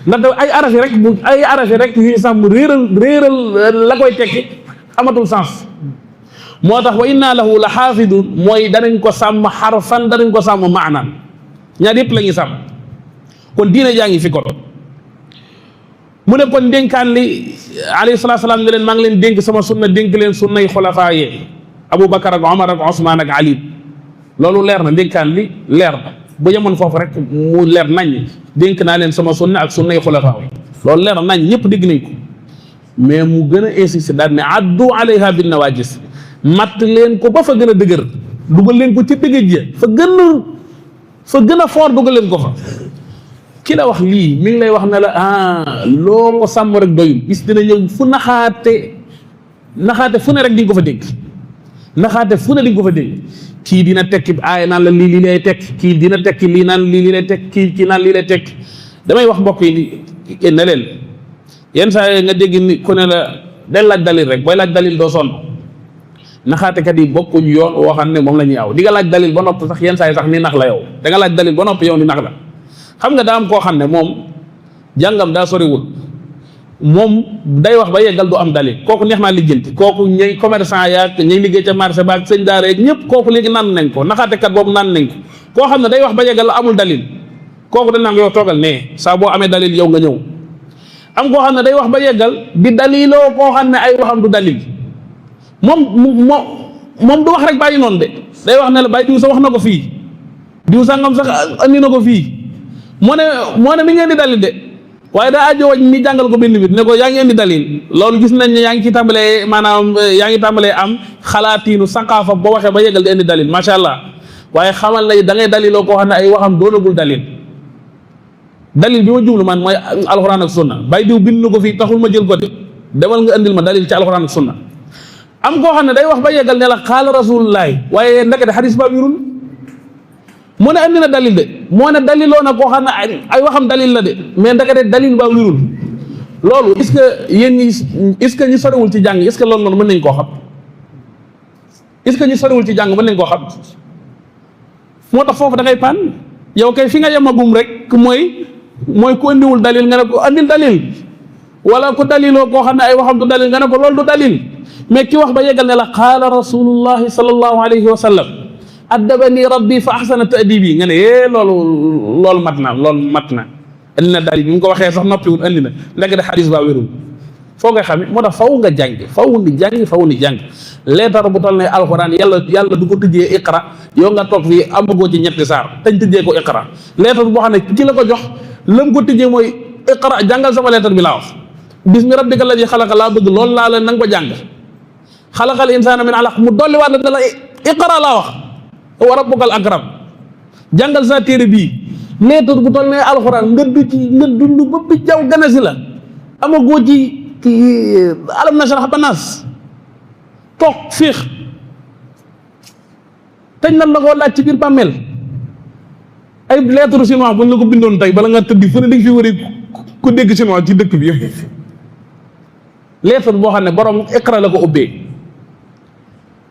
ndaxte ay araf yi rek bu ay araf yi rek yu ñu sàmm réeral la koy tekki amatul sens moo tax wa inna lahu la xaafidun mooy danañ ko sàmm xarfan danañ ko sàmm maanaan ñaar yëpp la ñuy sàmm kon diine jaa ngi fi ko mu ne kon dénkaan li alayhi salaatu salaam ne leen maa ngi leen dénk sama sunna dénk leen sunnay xulafaa yee Aboubacar ak Omar ak Ousmane ak Ali loolu leer na dénkaan li leer na bu yemoon foofu rek mu leer nañ dénk naa leen sama sunna ak sunnay xulafaa yi loolu leer na nañ ñëpp dégg nañ ko mais mu gën a insister daal ne addu alayha bin nawajis matt leen ko ba fa gën a dëgër dugal leen ko ci dëgëj ja fa gën a fort dugal leen ko fa ki la wax lii mi ngi lay wax ne la loo ko sàmm rek doyul bis dina ñëw fu naxaate fu ne rek di nga ko fa dégg naxaate fu ne di nga ko fa dégg kii dina tekki aaya naan la lii lay tekk kii dina tekki lii naan lii lay tekk kii naan lii lay tekk damay wax mbokk yi ne leen yenn saa nga dégg ni ku ne la day laaj dalil rek booy laaj dalil doo sonn naxaatekat yi bokkuñ yoon woo xam ne moom la ñuy aw di nga laaj dalil ba noppi sax yenn saa yi sax ni nax la yow da nga laaj dalil ba noppi yow ni nax la xam nga daa am koo xam ne moom jàngam daa soriwul moom day wax ba yeggal du am dalil kooku neex naa lijjanti kooku ñay commerçant yaag ñay liggéey ca marché baag sëñ daara yeeg ñëpp kooku léegi naan nañ ko naxaatekat boobu naan nañ ko koo xam ne day wax ba yeggal la amul dalil kooku dañ naan yow toogal ne saa boo amee dalil yow nga ñëw am koo xam ne day wax ba yeggal di daliloo koo xam ne ay waxam du dalil moom du wax rek bàyyi noonu de day wax ne la bàyyi diw sa wax na ko fii diw sangam sax andi na ko fii moo ne mi ngeen di dalil de waaye daa ajo wañ ni jàngal ko benn bit ne ko yaa ngi indi dalil loolu gis nañ ne yaa ngi ci tàmbalee maanaam yaa ngi tàmbalee am xalaatiinu saqaafa boo waxee ba yeggal di indi dalil macha allah waaye xamal na da ngay daliloo koo xam ne ay waxam doonagul dalil dalil bi ma jublu man mooy alxuraan ak sunna bàyyi diw bind na ko fii taxul ma jël ko de demal nga indil ma dalil ci alxuraan ak sunna am koo xam ne day wax ba yeggal ne la xaala rasulullahi waaye ndekete xadis ba wirul moo ne andi na dalil de moo ne daliloo na koo xam ne ay waxam dalil la de mais ndekete dalil ba wirul loolu est-ce que yéen ñi est-ce que ñi soriwul ci jàng est-ce que loolu noonu mën nañ koo xam est-ce que ñi soriwul ci jàng mën nañ koo xam moo tax foofu da ngay pan yow kay fi nga yemagum rek mooy ku andiwul dalil nga ne ko andil dalil wala ku daliloo koo xam ne ay waxam du dalil nga ne ko loolu du dalil mais ki wax ba yeggal ne la qaala rasulullahi sallallahu alayhi wa sallam addabani rabbi fa ahsana ta'dibi nga ne loolu mat na andi na dalil bi mu ko waxee sax noppiwul andi na léegi de xadis baa wérul foo ngay xamee moo tax faw nga jàng faw ni jàng leetar bu toll ne alxuraan yàlla du ko tëjee iqra yow nga toog fii amagoo ci ñetti saar tañ tëjee ko iqra leetar boo xam ne ki la ko jox lam ko tëjee mooy iqra jàngal sama leetar bi laa wax bismi rabbika alladi xalaqa laa bëgg loolu laa la na nga ko jàng xalaqal insaana min alaq mu dolli waat la ne la iqra laa wax wa rabbukal akram jàngal sa téere bii leetar bu toll ne alxuraan nga dund ba bi jaw gane si la amagoo ci alam nashrah ba naas toog féex tañ nan la koo laaj ci biir bàmmeel ay lettre chinois buñ la ko bindoon tey bala nga tëddi fu ne dañ fi wari ku dégg chinois ci dëkk bi lettre boo xam ne borom écran la ko ubbee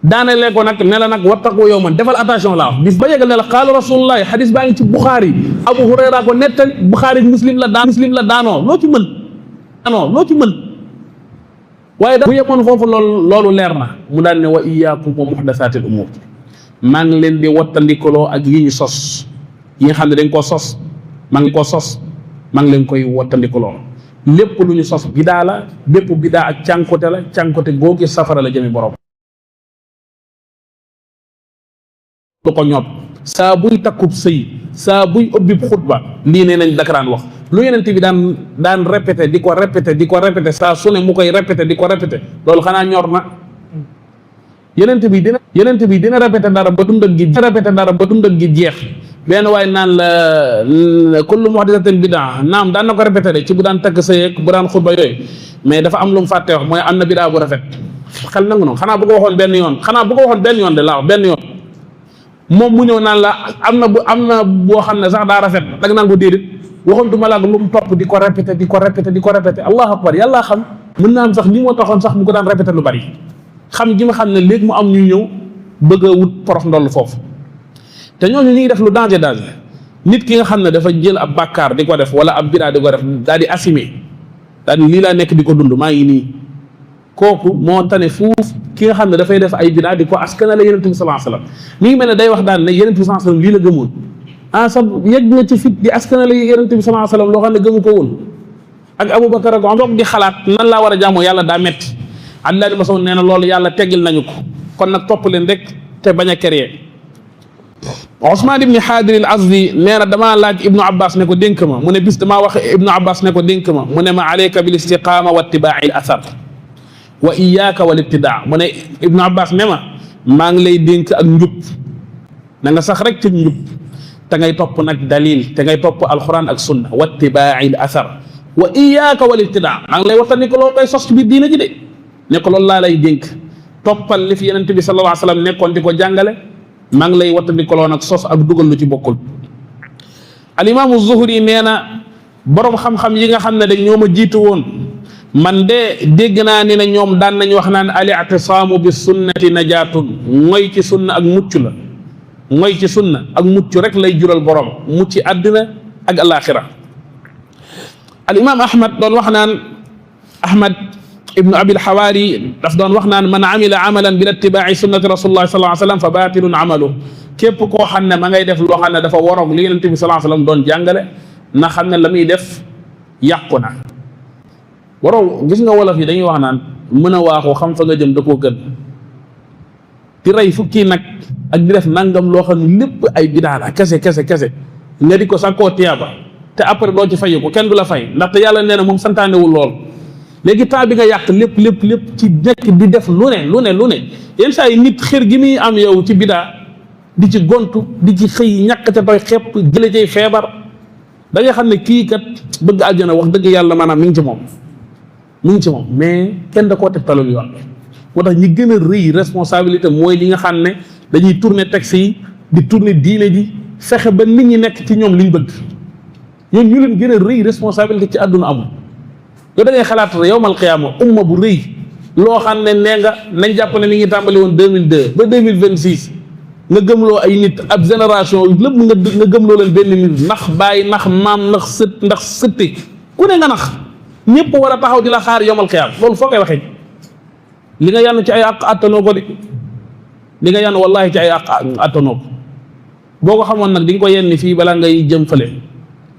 daane leen ko nag ne la nag wattaqu yawman defal attention laa wax bis ba yeggal ne la qaala rasulullahi xadis baa ngi ci Buxaari Abu Hurayra ko nettali Buxaari muslim la daanoo loo ci mën waaye da bu yemoon foofu loolu leer na mu daan ne wa iyyakum wa muhdathaatil umuur maa ngi leen di wattandikoloo ak yi ñu sos yi nga xam ne dañ koo sos maa ngi leen koy wattandikoloo lépp lu ñu sos bidaa la bépp bidaa ak cànkote la cànkote googu safara la jëmi borom lu ko ñoot saa buy takkub sëy saa buy ubbib xutba lii nee nañ dakaraan wax lu yenent bi daan répété di ko répété saa su ne mu koy répété di ko répété loolu xanaa ñor na yenent bi dina répété dara ba dundam gi jeex benn waaye naan la kullu muhdathatin bid'a naam daan na ko répété de ci bu daan takk sëy ak bu daan xutba yooyu mais dafa am lu mu fàtte wax mooy am na bid'a bu rafet xel nangu noonu xanaa bu ko waxoon benn yoon de laa wax benn yoon moom mu ñëw naan la am na boo xam ne sax daa rafet da nga naan ko déedéet waxantuma la ak lu mu topp di ko répété allahu akbar yàlla xam mën naa am sax li moo taxoon sax mu ko daan répété lu bari xam gi ma xam ne léegi mu am ñu ñëw bëgg a wut porox ndoll foofu te ñooñu ñu ngi def lu danger nit ki nga xam ne dafa jël ab bàkkaar di ko def wala ab bidaa di ko def daal di assumer daal di lii laa nekk di ko dund maa ngi nii kooku moo tane fuuf ki nga xam ne dafay def ay bidaa di ko askanale yonent bi sallallahu alayhi wasallam mi ngi mel ne day wax daal ne yonent bi sallallahu alayhi wasallam lii la gëmoon sax yegg nga ci fit di askanale yonent bi sallallahu alayhi wasallam loo xam ne gëmu ko woon ak Abubakar ak Umar di xalaat nan laa war a jaamoo yàlla daa metti Abdullah ibn Mas'ud nee na loolu yàlla teggil nañu ko kon nag topp leen rek te bañ a créer Usmaan ibni Xaadir al-Azdi nee na damaa laaj Ibnu Abbas ne ko dénk ma mu ne bis damaa wax Ibnu Abbas ne ko dénk ma mu ne ma alayka bil istiqaama wa ittibaa'i al-athar wa iyyaaka wal ibtidaa mu ne Ibnu Abbas ne ma maa ngi lay dénk ak njub na nga sax rek ci njub te ngay topp nag dalil te ngay topp alquran ak sunna wa ittibaa'i al-athar wa iyyaaka wal ibtidaa maa ngi lay waxtaan ni ko loolu koy sos ci biir diina ji de ne ko loolu laa lay dénk toppal li fi Yonent bi sallallahu alayhi wa sallam nekkoon di ko jàngale maa ngi lay wattandikuloo nag sos ak dugal lu ci bokkul. Alimaamu Zuhri nee na borom xam-xam yi nga xam ne dañ ñoo ma jiitu woon man de dégg naa ni ne ñoom daan nañ wax naan al-i'tisaamu bi sunnati najaatun mooy ci sunna ak mucc la mooy ci sunna ak mucc rek lay jural borom mucc àddina ak alaaxira. Alimaam Ahmad doon wax naan Ahmad ibnu abil xawaari daf doon wax naan man amila amalan bil ittibaa'i sunnati rasulillah sallallahu alayhi wa sallam fa baatilun amalu képp koo xam ne ma ngay def loo xam ne dafa waroog li yonent bi sallallahu alayhi wa sallam doon jàngale na xam ne la muy def yàqu na. waroo gis nga wolof yi dañuy wax naan mën a waaxoo xam fa nga jëm da koo gën di rey fukki nag ak di def nangam loo xam ne lépp ay bidaa la kese nga di ko sakkoo tiyaaba te après doo ci fayu ko kenn du la fay ndaxte yàlla nee na moom santaanewul lool. léegi temps bi nga yàq lépp ci nekk di def lu ne yenn saa yi nit xër gi muy am yow ci bidaa di ci gontu di ci xëy ñàkk ca doy xepp jële cay feebar da nga xam ne kii kat bëgg àjjana wax dëgg yàlla maanaam mi ngi ci moom mais kenn da koo teg talul yoon moo tax ñi gën a rëy responsabilité mooy li nga xam ne dañuy tourner texte yi di tourner diine ji fexe ba nit ñi nekk ci ñoom liñ bëgg ñoom ñu leen gën a rëy responsabilité ci àdduna amul. yow da ngay xalaat yawmal qiyaama umma bu rëy loo xam ne nee nga nañ jàpp ne mi ngi tàmbali woon 2002 ba 2026 nga gëmloo ay nit ab génération lépp nga gëmloo leen benn nit ndax bàyyi ndax maam ndax sët ndax sëtti ku ne nga nax ñëpp war a taxaw di la xaar yawmal qiyaama loolu foo koy waxee li nga yann ci ay àq attanoo ko li nga yann wallahi ci ay àq attanoo ko boo ko xamoon nag di nga ko yenn fii balaa ngay jëm fële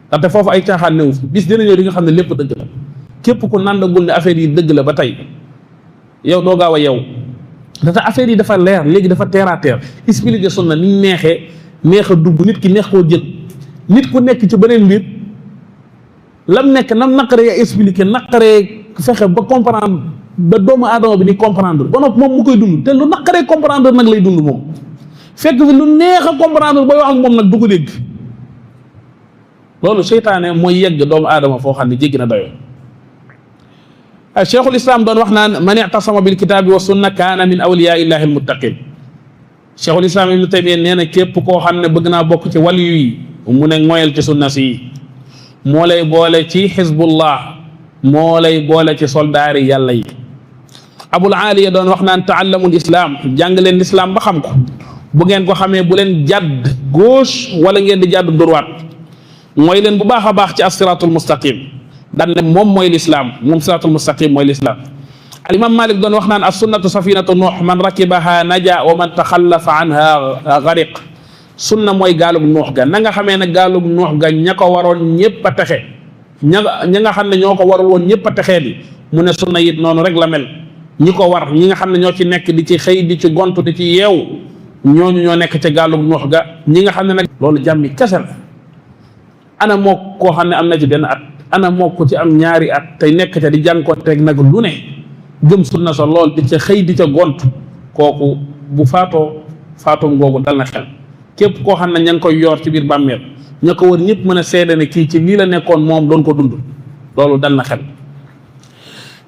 ndaxte foofu ay caaxaan newu fi bis dina ñëw di nga xam ne lépp dëgg la képp ku nandagul ne affaire yi dëgg la ba tey yow doo gaaw a yow dafa affaire yi dafa leer léegi dafa terre à terre expliquer sunna ni neex a dugg nit ki neex koo jël nit ku nekk ci beneen mbir lam nekk nam naqaree expliquer naqaree fexe ba comprendre ba doomu aadama bi di comprendre ba noppi moom mu koy dund te lu naqaree comprendre nag lay dund moom fekk fi lu neex a comprendre booy wax ak moom nag du ko dégg loolu seytaane mooy yegg doomu aadama foo xam ne jéggi na dayoo. Cheikhul Islam doon wax naan man i'tasama bil kitaabi wa sunna kaana min awliyaa illahi almuttaqin Cheikhul Islam Ibnu Taymiyya nee na képp koo xam ne bëgg naa bokk ci waliyu yi mu ne ngoyal ci sunna si moo lay boole ci xizbullah moo lay boole ci soldaari yàlla yi. Abul Aliya doon wax naan taallamul islam jàng leen l'islam ba xam ko bu ngeen ko xamee bu leen jàdd gauche wala ngeen di jàdd droite mooy leen bu baax a baax ci as-siraatul mustaqim daan ne moom mooy lislaam moom siraatul mustaqim mooy lislaam. al imam Malik doon wax naan as-sunnatu safinatu nuux man rakibaha naja wa man taxallafa anha gariq sunna mooy gaalug nuux ga na nga xamee ne gaalug nuux ga ña ko waroon ñëpp a texe ña nga xam ne ñoo ko warul woon ñëpp a texee di mu ne sunna it noonu rek la mel ñi ko war ñi nga xam ne ñoo ci nekk di ci xëy di ci gontu di ci yeew ñooñu ñoo nekk ca gaalug nuux ga ñi nga xam ne nag loolu jàmmi kese la. ana moo koo xam ne am na ci benn at ana moo ko ci am ñaari at tey nekk ca di jànkoonteeg nag lu ne gëm sunna sa lool di ca xëy di ca gont kooku bu faatoom googu dal na xel képp koo xam ne ña ngi koy yor ci biir bàmmeel ña ko wër ñëpp mën a seede ne kii ci lii la nekkoon moom doon ko dund loolu dal na xel.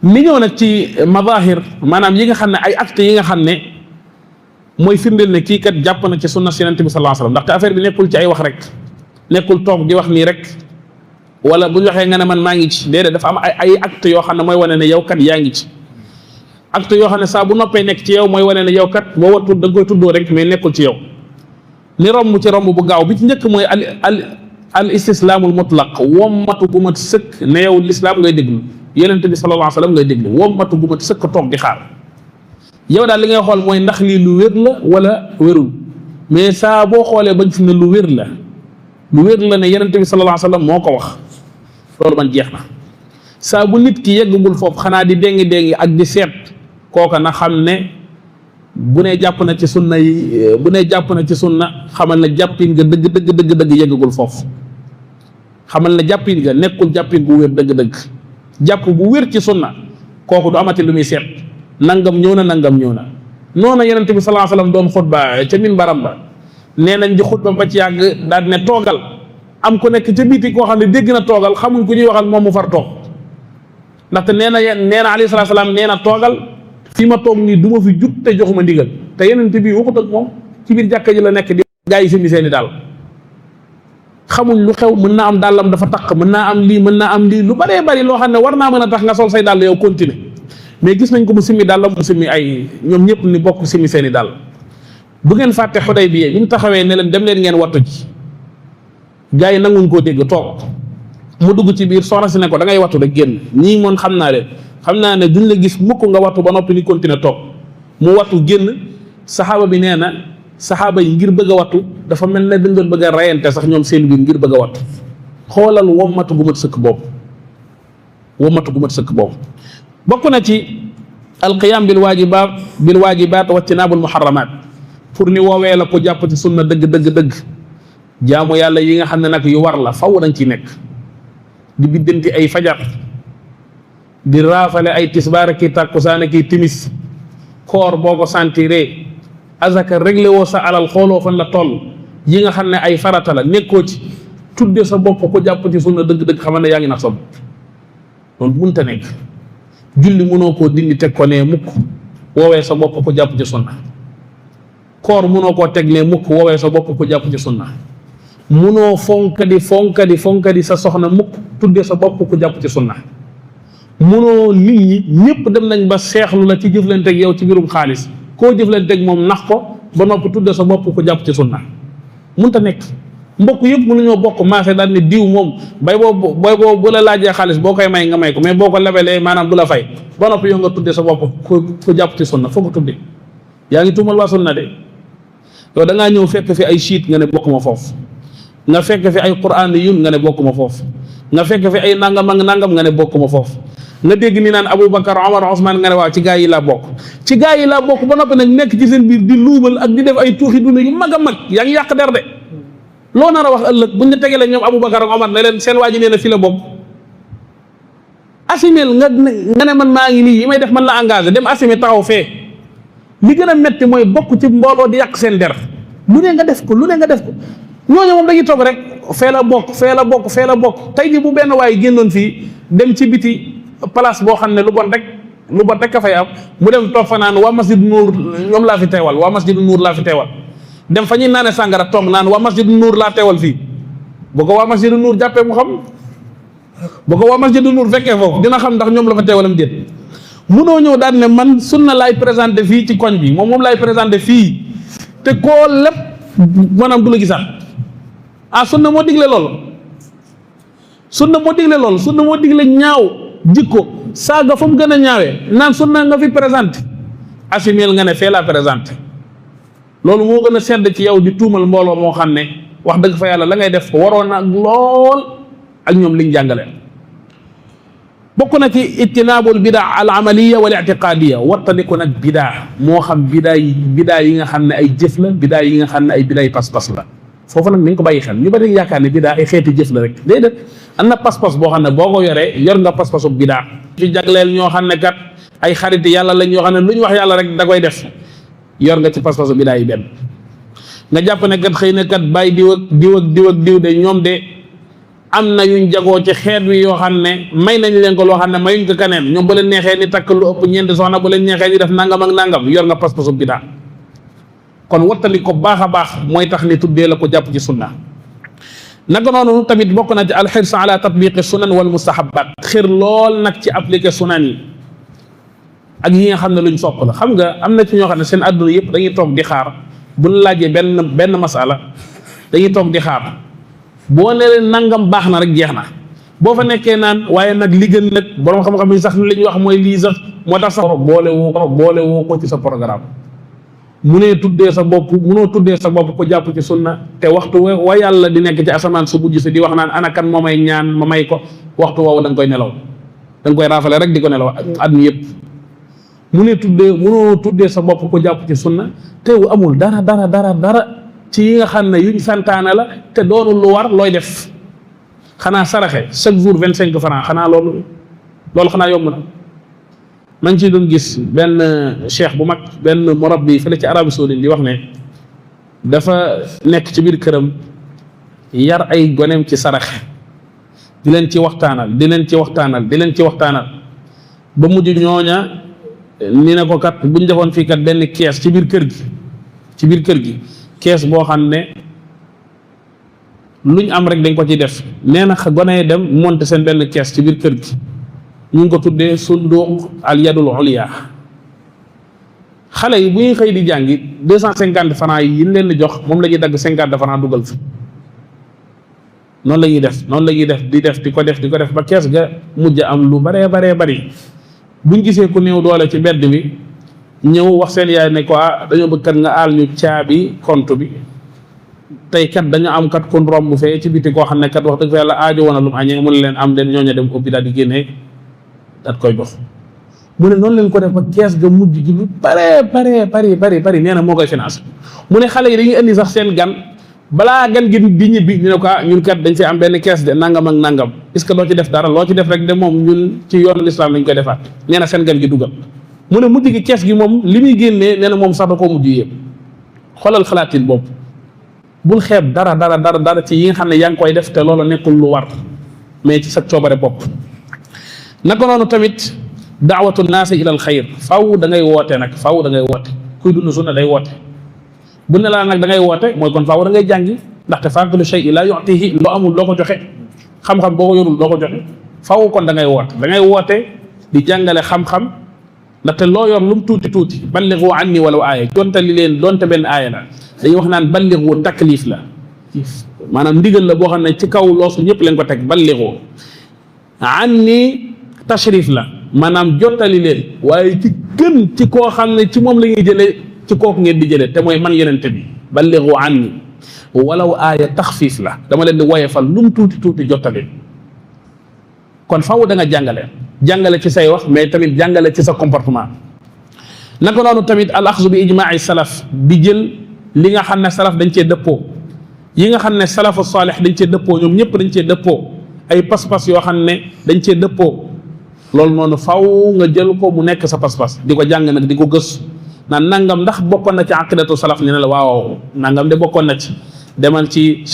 li ñëw nag ci mazahir maanaam yi nga xam ne ay actes yi nga xam ne mooy firndeel ne kii kat jàpp na ci sunna Yonent bi sallallahu alayhi wasallam ndaxte affaire bi nekkul ci ay wax rek, nekkul toog di wax nii rek wala bu ñu waxee nga ne man maa ngi ci déedéet, dafa am ay acte yoo xam ne mooy wane ne yow kat yaa ngi ci. acte yoo xam ne saa bu noppee nekk ci yow mooy wane ne yow kat boo watul da nga koy tuddoo rek mais nekkul ci yow. ni romb ci romb bu gaaw bi ci njëkk mooy al istislaamul mutlaq, wommatu gu mat sëkk ne yow lislaam ngay déglu, Yonent bi sallallahu alayhi wasallam ngay déglu, wommatu gu mat sëkk toog di xaar. yow daal li ngay xool mooy ndax lii lu wér la wala wérul, mais saa boo xoolee bañ fi ne lu wér la ne Yonent bi sallallahu alayhi wasallam moo ko wax, loolu man jeex na. saa bu nit ki yeggagul foofu xanaa di déngi ak di seet, kooka na xam ne bu ne jàpp na ci sunna yi, bu ne jàpp na ci sunna xamal na jàppin nga dëgg yeggagul foofu. xamal na jàppin nga nekkul jàppin bu wér dëgg jàpp bu wér ci sunna kooku du amati lu muy seet, nangam ñëw na noonu Yonent bi sallallahu alayhi wasallam doon xutba ca minbaram ba, nee nañ di xutba ba ci yàgg daal ne toogal, am ku nekk ca biti koo xam ne dégg na toogal, xamuñ ku ñuy waxal moom mu far toog. ndaxte nee na alayhi salaatu salaam nee na toogal, fi ma toog nii du ma fi jut te joxuma ndigal, te Yonent bi waxut ak moom, ci biir jàkka ji la nekk di gaa yi seeni daal. xamuñ lu xew, mën naa am dàllam dafa taq, mën naa am lii lu baree bari loo xam ne war naa mën a tax nga sol say dàll yow continuer, mais gis nañ ko mu simmi dàllam, mu simmi ay ñoom ñëpp ni bokk simmi seeni dàll. bu ngeen fàtte Xudaybiya bi ñu taxawee ne leen dem leen ngeen wattu ji, gaa yi nanguñ koo dégg toog. mu dugg ci biir soxna si ne ko da ngay wattu rek génn, ñii moom xam naa ne duñ la gis mukk nga wattu ba noppi ni continuer toog. mu wattu génn, saxaaba bi nee na saxaaba yi ngir bëgg a wattu dafa mel ne dañ doon bëgg a rayante sax ñoom seen biir ngir bëgg a wattu. xoolal wommatu gu mat sëkk boobu. bokk na ci alqiyaam bil waajibaat wa ijtinaabul muharramaat, pour ni woowee la ko jàpp ci sunna dëgg jaamu yàlla yi nga xam ne nag yu war la faw dañ ciy nekk, di biddanti ay fajar, di raafale ay tisbaar ki tàkkusaan ki timis, koor boo ko sentiree, azaka réglé woo sa alal xooloo fan la toll, yi nga xam ne ay farata la nekkoo ci, tudde sa bopp ko jàpp ci sunna dëgg xamal ne yaa ngi nax sa bopp. loolu mënta nekk. julli mënoo koo dindi teg ko ne mukk woowee sa bopp ko jàpp ci sunna. koor mënoo koo teg ne mukk woowee sa bopp ko jàpp ci sunna. munoo fonkadi sa soxna mukk tudde sa bopp ku jàpp ci sunna. munoo nit ñi ñëpp dem nañ ba seexlu la ci jëflanteeg yow ci mbirum xaalis, koo jëflanteeg moom nax ko ba noppi tudde sa bopp ku jàpp ci sunna. munta nekk. mbokk yëpp mënuñoo bokk maase daal ne diw moom booy boo bu la laajee xaalis boo koy may nga may ko, mais boo ko lebelee maanaam du la fay ba noppi yow nga tudde sa bopp ku jàpp ci sunna. foo ko tudde yaa ngi tuumal waa sunna de. yow da ngaa ñëw fekk fi ay chiite nga ne bokkuma foofu, nga fekk fi ay quraan yun nga ne bokkuma foofu, nga fekk fi ay nangam ak nangam nga ne bokkuma foofu, nga dégg ni naan Aboubacar Omar Ousmane nga ne waaw ci gaa yi laa bokk ba noppi nag nekk ci seen biir di luubal ak di def ay tuuxi duna yu mag a mag. yaa ngi yàq der de. loo nar a wax ëllëg buñ la tegelee ñoom Aboubacar ak Omar ne leen seen waa ji nee na fi la bokk. assimil nga ne man maa ngi nii yi may def man la engagé dem assimi taxaw fee. li gën a metti mooy bokk ci mbooloo di yàq seen der, lu ne nga def ko ñooñu moom dañuy toog rek fee la bokk. tey jii bu benn waay génnoon fii dem ci biti place boo xam ne lu bon rek ka fay am, mu dem toog fa naan waa masjid Nuur ñoom laa fi teewal, waa masjid Nuur laa fi teewal, dem fa ñuy naane sàngara toog naan waa masjid Nuur laa teewal fii. bu ko waa masjid Nuur jàppee mu xam, bu ko waa masjid Nuur fekkee foofu dina xam ndax ñoom la fa teewalam déet. munoo ñëw daal ne man sunna laay présenté fii ci koñ bi moom laay présenté fii te koo lépp maanaam du la gisaat. sunna moo digle loolu, sunna moo digle ñaaw jikko saaga fa mu gën a ñaawee naan sunna nga fi présenté, assimil nga ne fee laa présenté. loolu moo gën a sedd ci yow di tuumal mbooloo moo xam ne wax dëgg fa yàlla la ngay def waroon na lool ak ñoom liñ jàngale. bokk na ci ijtinaabul bidaa al amaliya wal i'tiqaadiya, wattandiku nag bidaa, moo xam bidaa yi nga xam ne ay jëf la, bidaa yi nga xam ne ay bidaa yi pas-pas la. foofu nag nañ ko bàyyi xel. ñu bari yaakaar ne bidaa ay xeeti jëf la rek, déedéet. am na pas-pas boo xam ne boo ko yoree yor nga pas-pasu bidaa. ci jagleel ñoo xam ne kat ay xariti yàlla lañ, ñoo xam ne lu ñu wax yàlla rek da koy def, yor nga ci pas-pasu bidaa yi benn. nga jàpp ne kat xëy na kat bàyyi diw de ñoom de am na yuñ jagoo ci xeet wi yoo xam ne may nañ leen ko loo xam ne mayuñ ko kaneen. ñoom bu leen neexee ni takk lu ëpp ñeenti soxna, bu leen neexee ni def nangam ak nangam, yor nga pas-pasu bidaa. kon wattali ko baax a baax mooy tax ni tuddee la ko jàpp ci sunna. naka noonu tamit bokk na ci alxirs ala tatbiqi sunan wal mustahabat, xir lool nag ci appliquer sunan yi ak yi nga xam ne luñ sopp la. xam nga am na ci ñoo xam ne seen àdduna yëpp dañuy toog di xaar bu ñu laajee benn masala dañuy toog di xaar boo ne leen nangam baax na rek jeex na. boo fa nekkee naan waaye nag li gën nag borom xam-xam yi sax li ñuy wax mooy lii sax moo tax sax boole woo ko ci sa programme. mu ne tuddee sa bopp munoo tuddee sa bopp ko jàpp ci sunna te waxtu wa yàlla di nekk ci asamaan su mujj si di wax naan ana kan moo may ñaan ma may ko, waxtu woowu da nga koy nelaw, da nga koy raafale rek di ko nelaw at mi yëpp. mu ne munoo tuddee sa bopp ko jàpp ci sunna te amul dara ci yi nga xam ne yuñ santaane la te doonul lu war looy def. xanaa saraxe chaque jour 25 francs xanaa loolu xanaa yomb na. ma ngi ciy doon gis benn cheikh bu mag, benn murabbi fële ci Arabie Saoudite di wax ne dafa nekk ci biir këram yar ay goneem ci saraxe di leen ci waxtaanal ba mujj ñooña ni ne ko kat buñ defoon fii kat benn kees ci biir kër gi kees boo xam ne luñ am rek dañ ko ci def. nee na gone dem monter seen benn kees ci biir kër gi ñu ngi ko tuddee sunduq al yadul ulya. xale yi bu ñuy xëy di jàngi 250 francs yi leen di jox moom la ñuy dagg 50 francs dugal fi. noonu la ñuy def di ko def ba kees ga mujj am lu baree bari. buñ gisee ku néew doole ci mbedd bi ñëw wax seen yaay ne ko dañoo bëgg kat nga aal ñu caabi compte bi. tey kat dañu am kat kon romb fee ci biti koo xam ne kat wax dëgg fa yàlla aajo woon na lu mu añee mu ne leen am den ñooñu dem ubbi daal di génnee daat koy jox. mu ne noonu leen ko def ba kees ga mujj gi lu bari nee na moo koy financé. mu ne xale yi dañuy indi sax seen gan balaa gan gi di ñibbi ñu ne ko ñun kat dañ fi am benn kees de nangam ak nangam est-ce que loo ci def dara loo ci def rek de moom ñun ci yoonu lislaam lañ koy defaat. nee na seen gan gi dugal mu ne mujj gi kees gi moom li muy génnee nee na moom sax da koo mujj yëpp. xoolal xalaatin boobu. bul xeeb dara ci yi nga xam ne yaa ngi koy def te loolu nekkul lu war mais ci sa coobare bopp. naka noonu tamit daawatu naasi ilal xayr, faw da ngay woote kuy dund sunna day woote. bu ne laa nag da ngay woote mooy kon faw da ngay jàngi, ndaxte faaqidu shay'i laa yu'tihi, loo amul doo ko joxe, xam-xam boo ko yorul doo ko joxe. faw kon da ngay woote di jàngale xam-xam, ndaxte loo yor lu mu tuuti ballighu anni walaw aaya, jontali leen doonte benn aaya la. dañuy wax naan ballighu taklif la, maanaam ndigal la boo xam ne ci kaw loosu ñëpp leen ko teg. ballighu anni tashrif la, maanaam jottali leen waaye ci gën ci koo xam ne ci moom la ñuy jëlee, ci kooku ngeen di jëlee te mooy man yonent bi. ballighu anni walaw aaya taxfiif la, dama leen di woyefal lu mu tuuti jottali. kon faw da nga jàngale ci say wax mais tamit jàngale ci sa comportement. naka noonu tamit al axzu bi ijmaai salaf, di jël li nga xam ne salaf dañ cee dëppoo, yi nga xam ne salafu saalix dañ cee dëppoo, ñoom ñëpp dañ cee dëppoo, ay pas-pas yoo xam ne dañ cee dëppoo. loolu noonu faw nga jël ko mu nekk sa pas-pas, di ko jàng nag di ko gëstu naan nangam ndax bokkoon na ci aqidatu salaf, ñu ne la waaw nangam de bokkoon na ci. demal ci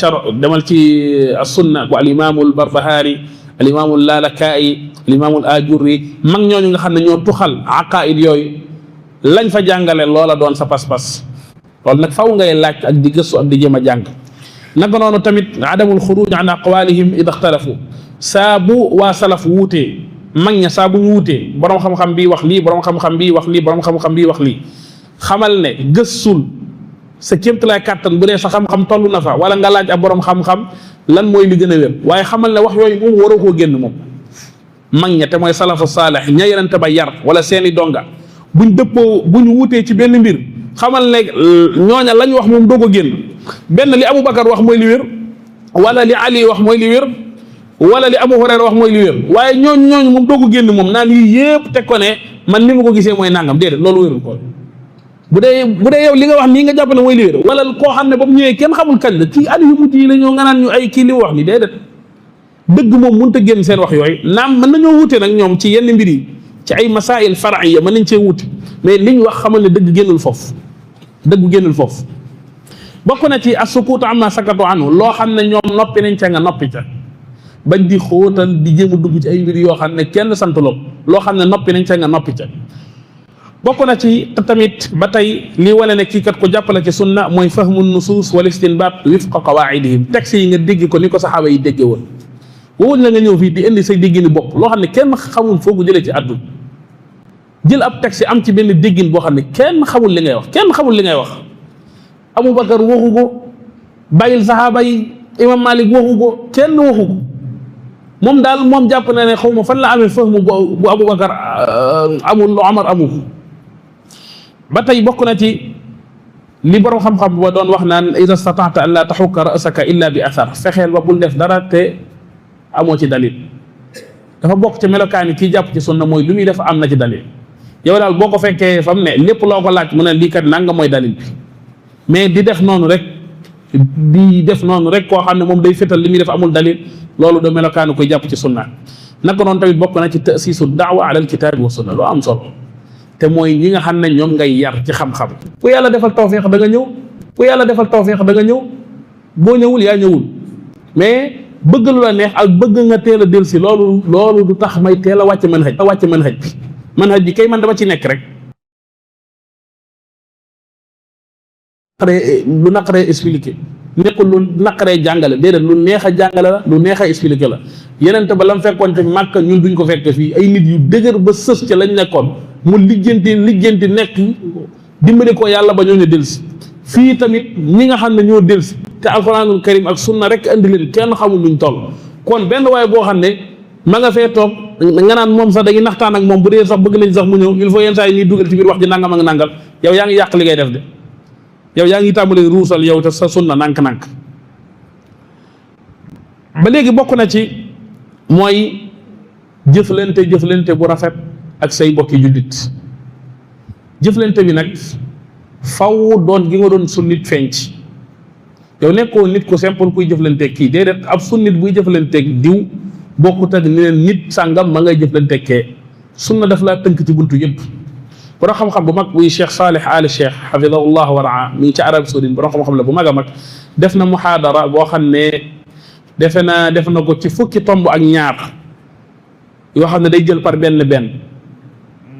as-sunna bu al imaamu al barbahari, al imaamu al lalaka'i, al imaamu al ajurri, mag ñooñu nga xam ne ñoo tuxal aqaid yooyu lañ fa jàngale loola doon sa pas-pas. loolu nag faw ngay laaj ak di gëstu ak di jéem a jàng. naka noonu tamit adamul xuruj an aqwalihim ida ixtalafu, saa bu waa salaf wuutee, mag ña saa bu ñu wuutee, borom xam-xam bii wax lii, borom xam-xam bii wax lii, borom xam-xam bii wax lii, xamal ne gëstul sa kéemtalaay kàttan bu dee sa xam-xam toll na fa, wala nga laaj ab borom xam-xam lan mooy li gën a wér, waaye xamal ne wax yooyu moom waroo koo génn moom. mag ña te mooy salafu saalih, ña yonent ba yar wala seeni donga, buñ dëppoo bu ñu wuutee ci benn mbir, xamal ne ñooña lañ wax moom doo ko génn. benn li Aboubacar wax mooy li wér, wala li Ali wax mooy li wér, wala li Abu Hurayra wax mooy li wér, waaye ñooñu moom doo ko génn moom naan yii yëpp teg ko ne man ni ma ko gisee mooy nangam. déedéet, loolu wérul ko. bu dee yow li nga wax nii nga jàpp ne mooy li wér, wala koo xam ne ba mu ñëwee kenn xamul kañ la ci at yu mujj yi la ñoo nga naan ñu ay kii li wax ni, déedéet. dëgg moom mënut a génn seen wax yooyu. naam mën nañoo wute nag ñoom ci yenn mbir yi, ci ay masail far'iyya mën nañ cee wute, mais liñ wax xamal ne dëgg génnul foofu. bokk na ci as-sukuutu amma sakatu anhu, loo xam ne ñoom noppi nañ ca nga noppi ca, bañ di xóotal di jéem a dugg ci ay mbir yoo xam ne kenn sant loo xam ne noppi nañ ca nga noppi ca. bokk na ci tamit ba tey lii wane ne kii kat ko jàppale ci sunna mooy fahmu nusuus wal istinbaat wifqa qawaidihim texte yi nga dégg ko ni ko saxaaba yi déggee woon wowuñ la nga ñëw fii di indi say déggini bopp loo xam ne kenn xamul foo ko jëlee ci àdduna jël ab texte am ci benn déggin boo xam ne kenn xamul li ngay wax kenn xamul li ngay wax Aboubacar waxu ko bàyyil saxaaba yi imam Malik waxu ko kenn waxu ko moom daal moom jàpp na ne xaw ma fan la amee fahmu bu Aboubacar amul lu Omar amu ko ba tey bokk na ci li borom xam-xam ba doon wax naan ida stataata an laa taxukka rasaka illa bi athar fexeel ba bul def dara te amoo ci dalil dafa bokk ci melokaani kii jàpp ci sunna mooy lu muy def am na ci dalil yow daal boo ko fekkee fam ne lépp loo ko laaj mu ne lii kat nanga mooy dalil bi mais di def noonu rek koo xam ne moom day fétal li muy def amul dalil loolu da melokaani koy jàpp ci sunna naka noonu tamit bokk na ci tasiisu daawa ala alkitaabi wa sunna loo am solo te mooy ñi nga xam ne ñoom ngay yar ci xam-xam ku yàlla defal tawfiq da nga ñëw boo ñëwul yaa ñëwul mais bëgg lu la neex ak bëgg nga teel a dellusi loolu du tax may teel a wàcc manhaj bi kay man dama ci nekk rek lu naqaree expliqué nekkul lu naqaree jàngale déedéet lu neex a jàngale la lu neex a expliqué la yenente ba la mu fekkoon te Màkka ñun duñ ko fekk fii ay nit yu dëgër ba sës ca lañ nekkoon mu lijjanti nekk dimbali ko yàlla ba ñoo ñu dellusi fii tamit ñi nga xam ne ñoo dellusi te alquranul karim ak sunna rek andi leen kenn xamul luñ toll kon benn waaye boo xam ne ma nga fee toog nga naan moom sax dañuy naxtaan ak moom bu dee sax bëgg nañ sax mu ñëw il faut yenn saa yi ñuy dugal ci biir wax ji nangam ak nangal yow yaa ngi yàq li ngay def de yow yaa ngi tàmbali ruusal yow te sa sunna nànk-nànk ba léegi bokk na ci mooy jëflante bu rafet ak say mbokki jullit jëflante bi nag faw doon gi nga doon sunnit feeñ ci yow nekkoo nit ku simple kuy jëflanteeg kii déedéet ab sunnit buy jëflanteeg diw bokkut ak ni leen nit sàngam ma ngay jëflanteeg kee sunna daf laa tënk ci buntu yëpp borom xam-xam bu mag buy Cheikh Salih Ali Cheikh xafidahullah wa raa mi ngi ci Arabie Saoudite borom xam-xam la bu mag a mag def na muhaadara boo xam ne def na ko ci fukki tomb ak ñaar yoo xam ne day jël par benn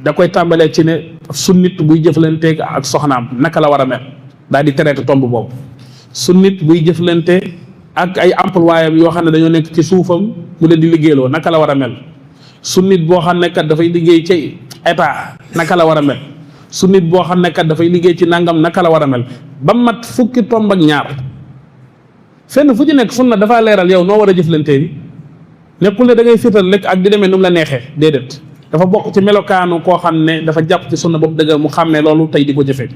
da koy tàmbalee ci ne sunnit buy jëflanteeg ak soxnaam naka la war a mel daal di traité tomb boobu sunnit buy jëflante ak ay employé yoo xam ne dañoo nekk ci suufam mu leen di liggéeyloo naka la war a mel sunnit boo xam ne kat dafay liggéey ci état naka la war a mel sunnit boo xam ne kat dafay liggéey ci nangam naka la war a mel ba mat fukki tomb ak ñaar fenn fu ci nekk sunna dafaa leeral yow noo war a jëflantee bi nekkul ne da ngay féetal rek ak di demee nu mu la neexee déedéet dafa bokk ci melokaanu koo xam ne dafa jàpp ci sunna boobu dëgg mu xàmmee loolu tey di ko jëfee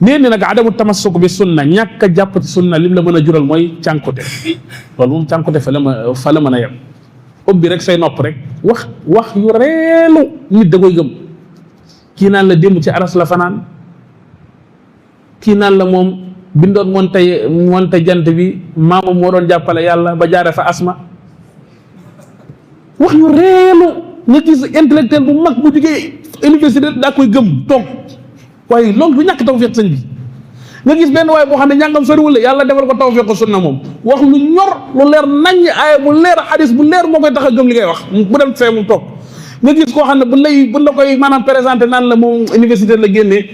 nee ni nag adamu tamassuk bi sunna ñàkk a jàpp ci sunna lim la mën a jural mooy cànkute loolu moom cànkute fa la mën a yem ubbi rek say nopp rek wax yu reelu nit da koy gëm kii naan la démb ci aras la fanaan kii naan la moom bindoon monte jant bi maamam moo doon jàppale yàlla ba jaare fa asma wax yu reelu nga gis intellectuel bu mag bu jógee université daa koy gëm toog waaye loolu du ñàkk tawfiq sëñ bi nga gis benn waaye boo xam ne ñàngam soriwul la yàlla defal ko tawfiq sunna moom wax lu ñor lu leer naññ aaya bu leer xadis bu leer moo koy tax a gëm li ngay wax bu dem fee mu toog nga gis koo xam ne bu la koy maanaam présenté naan la moom université la génnee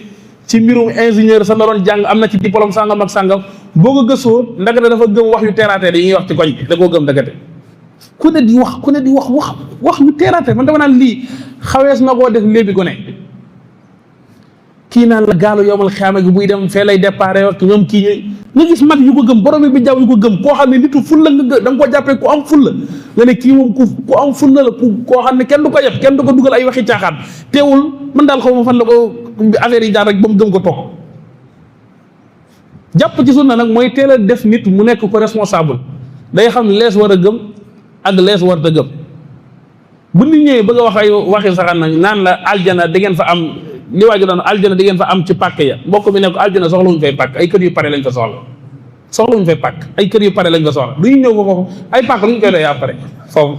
ci mbirum ingénieur sa la doon jàng am na ci diplôme sàngam ak sàngam boo ko gëstoo ndagate dafa gëm wax yu teeraatee dañuy wax ci koñ bi da koo gëm ndagate ku ne di wax yu teeraatee man dama naan lii xawees na koo def léegi ko ne kii naan la gaalu yowmal xiyaama gi buy dem fee lay déparé ak ñoom kii nga gis mag yu ko gëm borom bi jaww yu ko gëm koo xam ne nitu fulla nga da nga koo jàppee ku am fulla nga ne kii moom ku am fulla la koo xam ne kenn du ko yeb kenn du ko dugal ay waxi caaxaan teewul man daal xaw ma fan la ko affaire yi jaar rek ba mu gëm ko toog jàpp ci sunna nag mooy teel a def nit mu nekk ko responsable day xam lees war a gëm ak lees war a gëm bu nit ñëwee bëgg a wax ay waxi saxaan nag naan la aljana da ngeen fa am li waaju doon aljana di ngeen fa am ci pàkk ya mbokk mi ne ko aljana soxlawuñ fay pàkk ay kër yu pare lañ fa soxlawuñ fay pàkk ay kër yu pare lañ fa soxla du ñu ñëw foofu ay pàkk lu ñu koy doy après foofu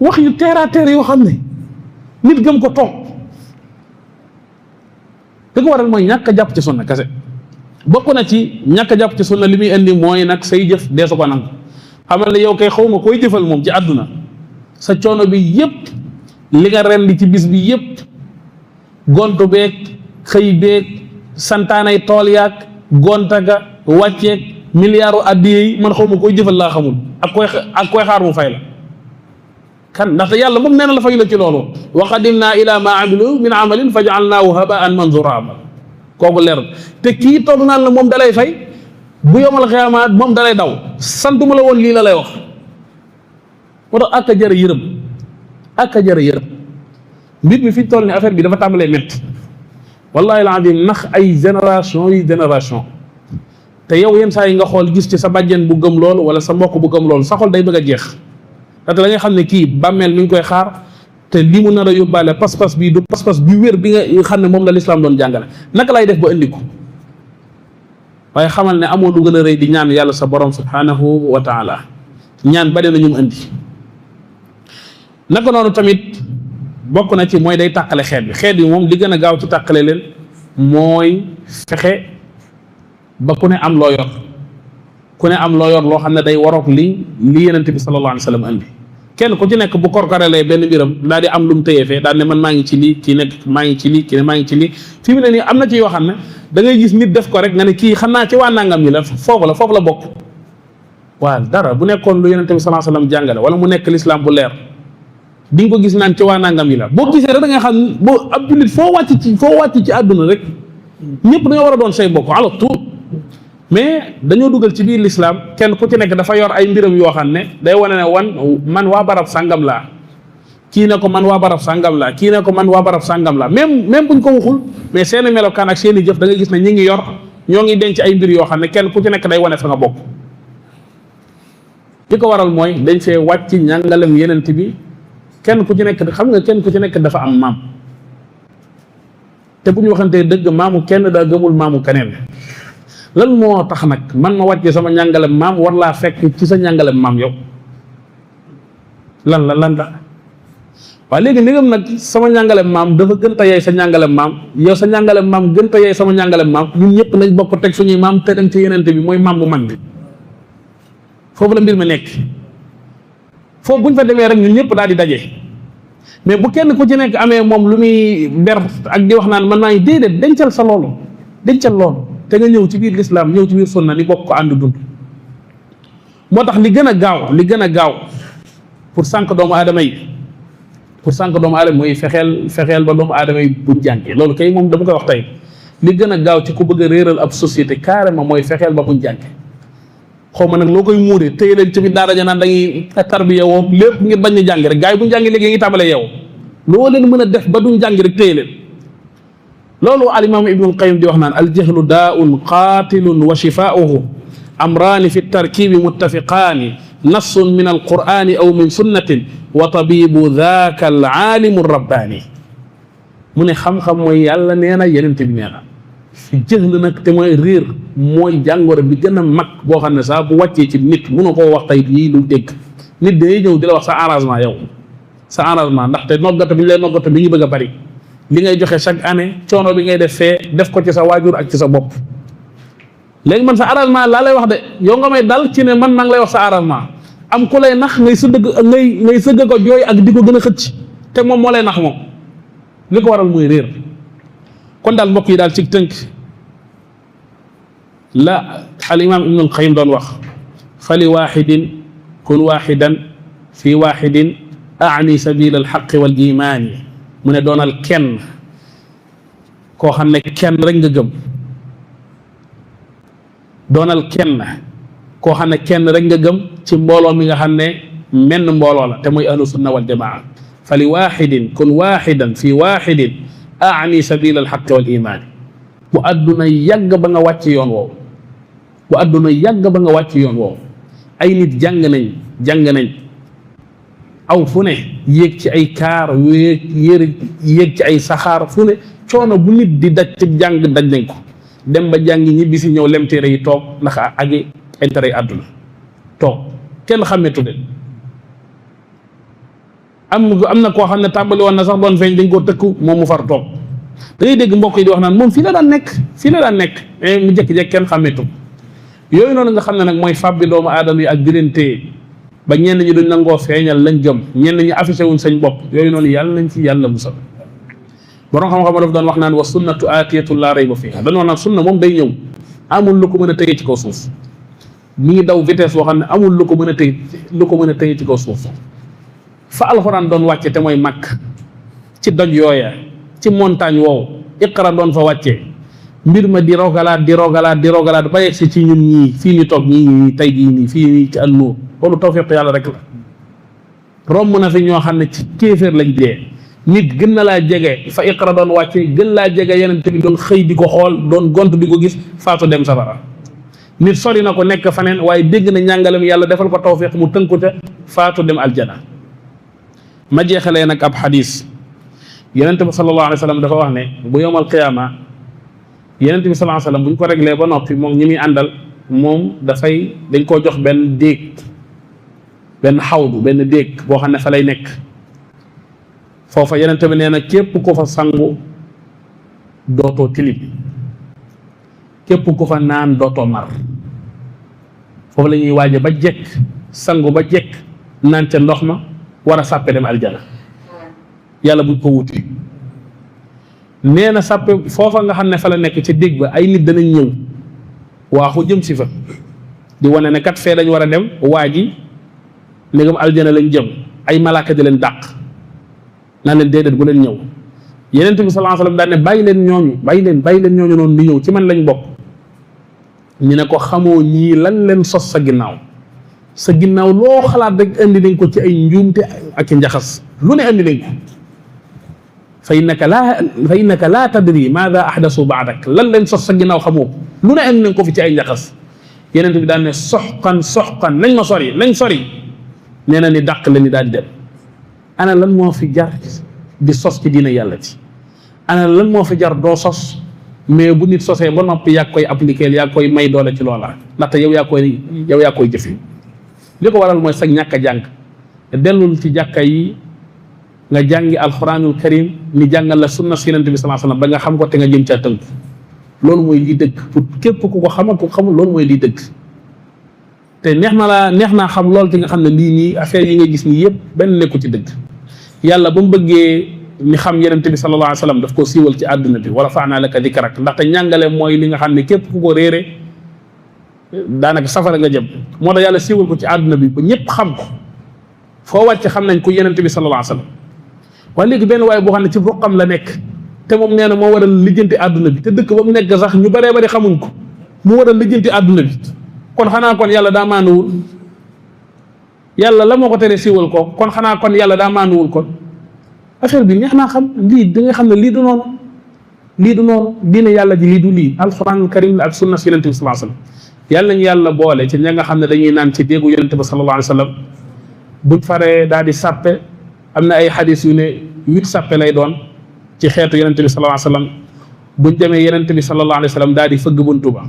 wax yu terre à terre yoo xam ne nit gëm ko toog da ko waral mooy ñàkk a jàpp ci sunna kese bokk na ci ñàkk a jàpp ci sunna li muy indi mooy nag say jëf dee su ko nangu xamal ne yow kay xaw ma koy jëfal moom ci àdduna sa coono bi yépp li nga rendi ci bis bi yépp gontu beeg xëy beeg santaanay tool yaag gonta ga wàcceeg milliardu addiye yi man xawma koy jëfal laa xamul ak koy xaar mu fay la kan ndaxte yàlla moom nee na la fay la ci loolu wa qadimna ila ma amilu min amalin fa jaalnaahu habaan manzura kooku leer te kii toog naan la moom dalay fay bu yomal xiyaamaat moom dalay daw santuma la woon lii la lay wax moo tax ak a jërë yërëm ak a jërë yërëm mbir mi fi toll ni affaire bi dafa tàmbalee métti wallahi alazim nax ay génération yi génération te yow yenn saa yi nga xool gis ci sa bàjjen bu gëm lool wala sa mbokk bu gëm lool sa xol day bëgg a jeex ndaxte da ngay xam ne kii bàmmeel mi ngi koy xaar te li mu nar a yóbbaale pas-pas bi du pas-pas bi wér bi nga xam ne moom la lislaam doon jàngale naka lay def ba indi ko waaye xamal ne amoo lu gën a rëy di ñaan yàlla sa borom subhanahu wa taala ñaan bari na ñu mu indi naka noonu tamit bokk na ci mooy day tàqale xeet bi moom li gën a gaaw ci tàqale leen mooy fexe ba ku ne am loo yor loo xam ne day waroog li yenente bi sallallahu alayhi wa sallam andi kenn ku ci nekk bu korkorelee benn mbiram daal di am lu mu tëyee fee daal ne man maa ngi ci lii kii nekk maa ngi ci lii kii ne maa ngi ci lii fi mu ne nii am na ci yoo xam ne da ngay gis nit def ko rek nga ne kii xam naa ci waa nangam yi la foofu la bokk waaw dara bu nekkoon lu yenente bi sallallahu alayhi wa sallam jàngale wala mu nekk l'islam bu leer di nga ko gis naan ci waa nangam yi la boo gisee rek da nga xam boo ab jullit foo wàcc ci àdduna rek ñëpp dañoo war a doon say bokk ala tout mais dañoo dugal ci biir l'islam kenn ku ci nekk dafa yor ay mbiram yoo xam ne day wane ne man waa barab sàngam laa kii ne ko man waa barab sàngam laa kii ne ko man waa barab sàngam laa même buñ ko waxul mais seeni melokaan ak seeni jëf da ngay gis ne ñi ngi yor ñoo ngi denc ay mbir yoo xam ne kenn ku ci nekk day wane fa nga bokk li ko waral mooy dañ fee wàcc ñàngalem yenent bi kenn ku ci nekk xam nga kenn ku ci nekk dafa am maam te bu ñu waxantee dëgg maamu kenn daa gëmul maamu keneen lan moo tax nag man ma wàcce sama njàngalem maam war laa fekk ci sa njàngalem maam yow lan la waaye léegi ndegam nag sama njàngalem maam dafa gën a yey sa njàngalem maam yow sa njàngalem maam gën a yey sama njàngalem maam ñun ñëpp nañ bokk teg suñuy maam te dem ci yenente bi mooy maam bu man bi foofu la mbir mi nekk foofu buñ fa demee rek ñun ñëpp daal di daje mais bu kenn ku ci nekk amee moom lu muy ber ak di wax naan man maa ngi déedéet dencal loolu te nga ñëw ci biir lislaam ñëw ci biir sunna ni bokk ko ànd dund moo tax li gën a gaaw pour sànq doomu aadama yi mooy fexeel ba doomu aadama yi buñ jàngi loolu kay moom dama koy wax tey li gën a gaaw ci ku bëgg a réeral ab société carrément mooy fexeel ba buñ jàngi xaw ma nag loo koy muuree téye leen ci biir daara ja naan dañuy tarbiya woo lépp ngir bañ a jàngi rek gars yi buñ jàngi léegi ngi tàmbalee yow loo leen mën a def ba duñ jàngi rek téye leen loolu alimaam ibnul qayyim di wax naan aljahlu daaun qaatilun wa shifaauhu amraani fi tarkibi muttafiqaani nassun min alqur'ani aw min sunnatin wa tabibu daaka alaalimu rabbaani mu ne xam-xam mooy yàlla nee na yenente bi nee na fi jëhl nag te mooy réer mooy jàngoro bi gën a mag boo xam ne saa bu wàccee ci nit mënu koo wax tey yii lu dégg nit day ñëw di la wax sa arrangement yow sa arrangement ndaxte noggata bi ñu lay noggata bi ñu bëgg a bari li ngay joxe chaque année coono bi ngay def fee def ko ci sa waajur ak ci sa bopp léegi man sa arrangement laa lay wax de yow nga may dal ci ne man maa ngi lay wax sa arrangement am ku lay nax ngay sëgg ko jooy ak di ko gën a xëcc te moom moo lay nax moom li ko waral muy réer kon daal mbokk yi daal ci tënk la al imam ibnul qayyim doon wax fa li waxidin kun waxidan fi waxidin aani sabil al xaqi wal imaani mu ne doonal kenn koo xam ne kenn rek nga gëm doonal kenn koo xam ne kenn rek nga gëm ci mbooloo mi nga xam ne menn mbooloo la te muy ahlu sunna wal jamaa fa li waxidin kun waxidan fi waxidin aani sabil al xaqi wal imaani bu àdduna yàgg ba nga wàcc yoon woowu ay nit jàng nañ aw fu ne yéeg ci ay kaar yéeg ci ay saxaar fu ne coono bu nit di daj ci jàng daj nañ ko dem ba jàngi ñibbi si ñëw lemteere yi toog ndax agi intérêt yi àdduna toog kenn xàmmeetu leen am na koo xam ne tàmbali woon na sax doon feeñ dañ koo tëkku moom mu far toog da ngay dégg mbokk yi di wax naan moom fii la daan nekk mais mu jékki-jékki kenn xàmmeetu yooyu noonu nga xam ne nag mooy fab bi doomu aadama yi ak di leen téye ba ñenn ñi duñ nangoo feeñal lañ gëm, ñenn ñi affiché wuñ sañ bopp, yooyu noonu yàlla nañ ci yàlla musal. borom xam-xam daf doon wax naan wa sunnatu aatiyatu laa rayba fiihaa, dañu wax naan sunna moom day ñëw, amul lu ko mën a tëye ci kaw suuf, mi ngi daw vitesse boo xam ne amul lu ko mën a tëye ci kaw suuf. fa alxuraan doon wàcce te mooy Makka, ci doj yooya, ci montagne woowu Iqra doon fa wàccee, mbir ma di rogalaat ba yegsi ci ñun ñii fii ñu toog ñii tey jii nii fii nii ci An-Nuur. loolu tawfiq yàlla rek la. romb na fi ñoo xam ne ci kéeféer lañ dee, nit gën na laa jege fa Iqra doon wàccee, gën laa jege yeneen bi doon xëy di ko xool, doon gont di ko gis, faatu dem safara. nit sori na ko nekk faneen waaye dégg na njàngalem yàlla defal ko tawfiq mu tënku te faatu dem aljana. ma jeexalee nag ab xadis, yenent bi sallallahu alayhi wa sallam dafa wax ne bu yowmal qiyaama yenent bi sallallahu alayhi wa sallam bu ñu ko réglé ba noppi moom ñi muy àndal, moom dañ koo jox benn déeg, benn xawdu, benn déeg boo xam ne fa lay nekk. foofa yenent bi nee na képp ku fa sangu dootoo tilim, képp ku fa naan dootoo mar. foofu la ñuy waaje ba jekk sangu ba jekk naan ca ndox ma war a sàppe dem aljana, yàlla buñ ko wuti. nee na sàppe foofa nga xam ne fa la nekk ca dégg ba ay nit danañ ñëw waaxu jëm si fa di wane ne kat fee dañ war a dem, waa ji ndegam aljana lañ jëm, ay malaaka di leen dàq naan leen déedéet bu leen ñëw. yenent bi sallallahu alayhi wasallam daan ne bàyyi leen ñooñu noonu di ñëw ci man lañ bokk. ñu ne ko xamoo ñii lan leen sos sa ginnaaw loo xalaat rek indi nañ ko ci ay njuumte ak njaxas, lu ne indi nañ ko. fa innaka laa tadri maada ahdasu baadak, lan leen sos sa ginnaaw xamoo ko, lu ne indi nañ ko fi ci ay njaxas. yenent bi daan ne soxkan nañ ma sori, nee na ni dàq la ni daal di dem. ana lan moo fi jar di sos ci diina yàlla ci? ana lan moo fi jar doo sos, mais bu nit sosee ba noppi yaa koy appliquer, yaa koy may doole ci loola, ndaxte yow yaa koy jëfe. li ko waral mooy sag ñàkk a jàng. dellul ci jàkka yi nga jàngi alxuraanul karim, ni jàngal la sunna si Yonent bi sallallahu alayhi wasallam ba nga xam ko te nga jëm caa tënk. loolu mooy lii dëgg pour képp ku ko xam ak ku ko xamul, loolu mooy lii dëgg. te neex naa xam lool ci nga xam ne lii nii affaire yi nga gis nii yëpp benn nekku ci dëgg. yàlla ba mu bëggee ni xam Yonent bi sallallahu alayhi wasallam daf koo siiwal ci àdduna bi, wa rafa'naa laka dikrak, ndaxte njàngale mooy li nga xam ne képp ku ko réere daanaka safara nga jëm. moo tax yàlla siiwal ko ci àdduna bi ba ñëpp xam ko, foo wàcc xam nañ ko Yonent bi sallallahu alayhi wasallam. waaye léegi benn waaye boo xam ne ci ruqam la nekk, te moom nee na moo war a lijjanti àdduna bi, te dëkk ba mu nekk sax ñu bëree bëri xamuñ ko, mu war a lijjanti àdduna bi. kon xanaa kon yàlla daa maanuwul? yàlla la moo ko teree siiwal ko? kon xanaa kon yàlla daa maanuwul? kon affaire bi neex naa xam. lii da nga xam ne lii du noonu diine yàlla ji lii du lii. alxuraanul karim la ak sunna si Yonent bi sallallahu alayhi wasallam. yàlla nañu yàlla boole ci ña nga xam ne dañuy naan ci déggu Yonent bi sallallahu alayhi wasallam. buñ faree daal di sàppe, am na ay xadis yu ne 8 sàppe lay doon ci xeetu Yonent bi sallallahu alayhi wasallam. buñ demee Yonent bi sallallahu alayhi wasallam daal di fëgg buntu ba,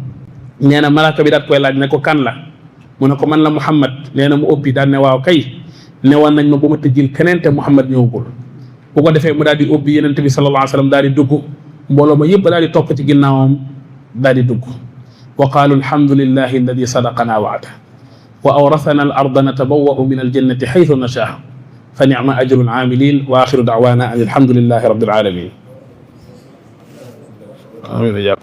nee na malaaka bi daat koy laaj ne ko kan la, mu ne ko man la Muhammad. nee na mu ëppi daal ne waaw kay, ne woon nañ ma bu ma tëjjil keneen te Muhammad ñëwagul. bu ko defee mu daal di ubbi Yonent bi sallallahu alayhi wasallam daal di dugg, mbooloo ma yëpp daal di topp ci ginnaawam daal di dugg. wa qaalu alhamdulillahi alladi sadaqana wa'da wa awrathana al arda natabawwa'u min aljannati haythu nashaa fa ni'ma ajru al-aamiliin wa axiru da'waana an alhamdulillahi rabbil aalamiin. amiin.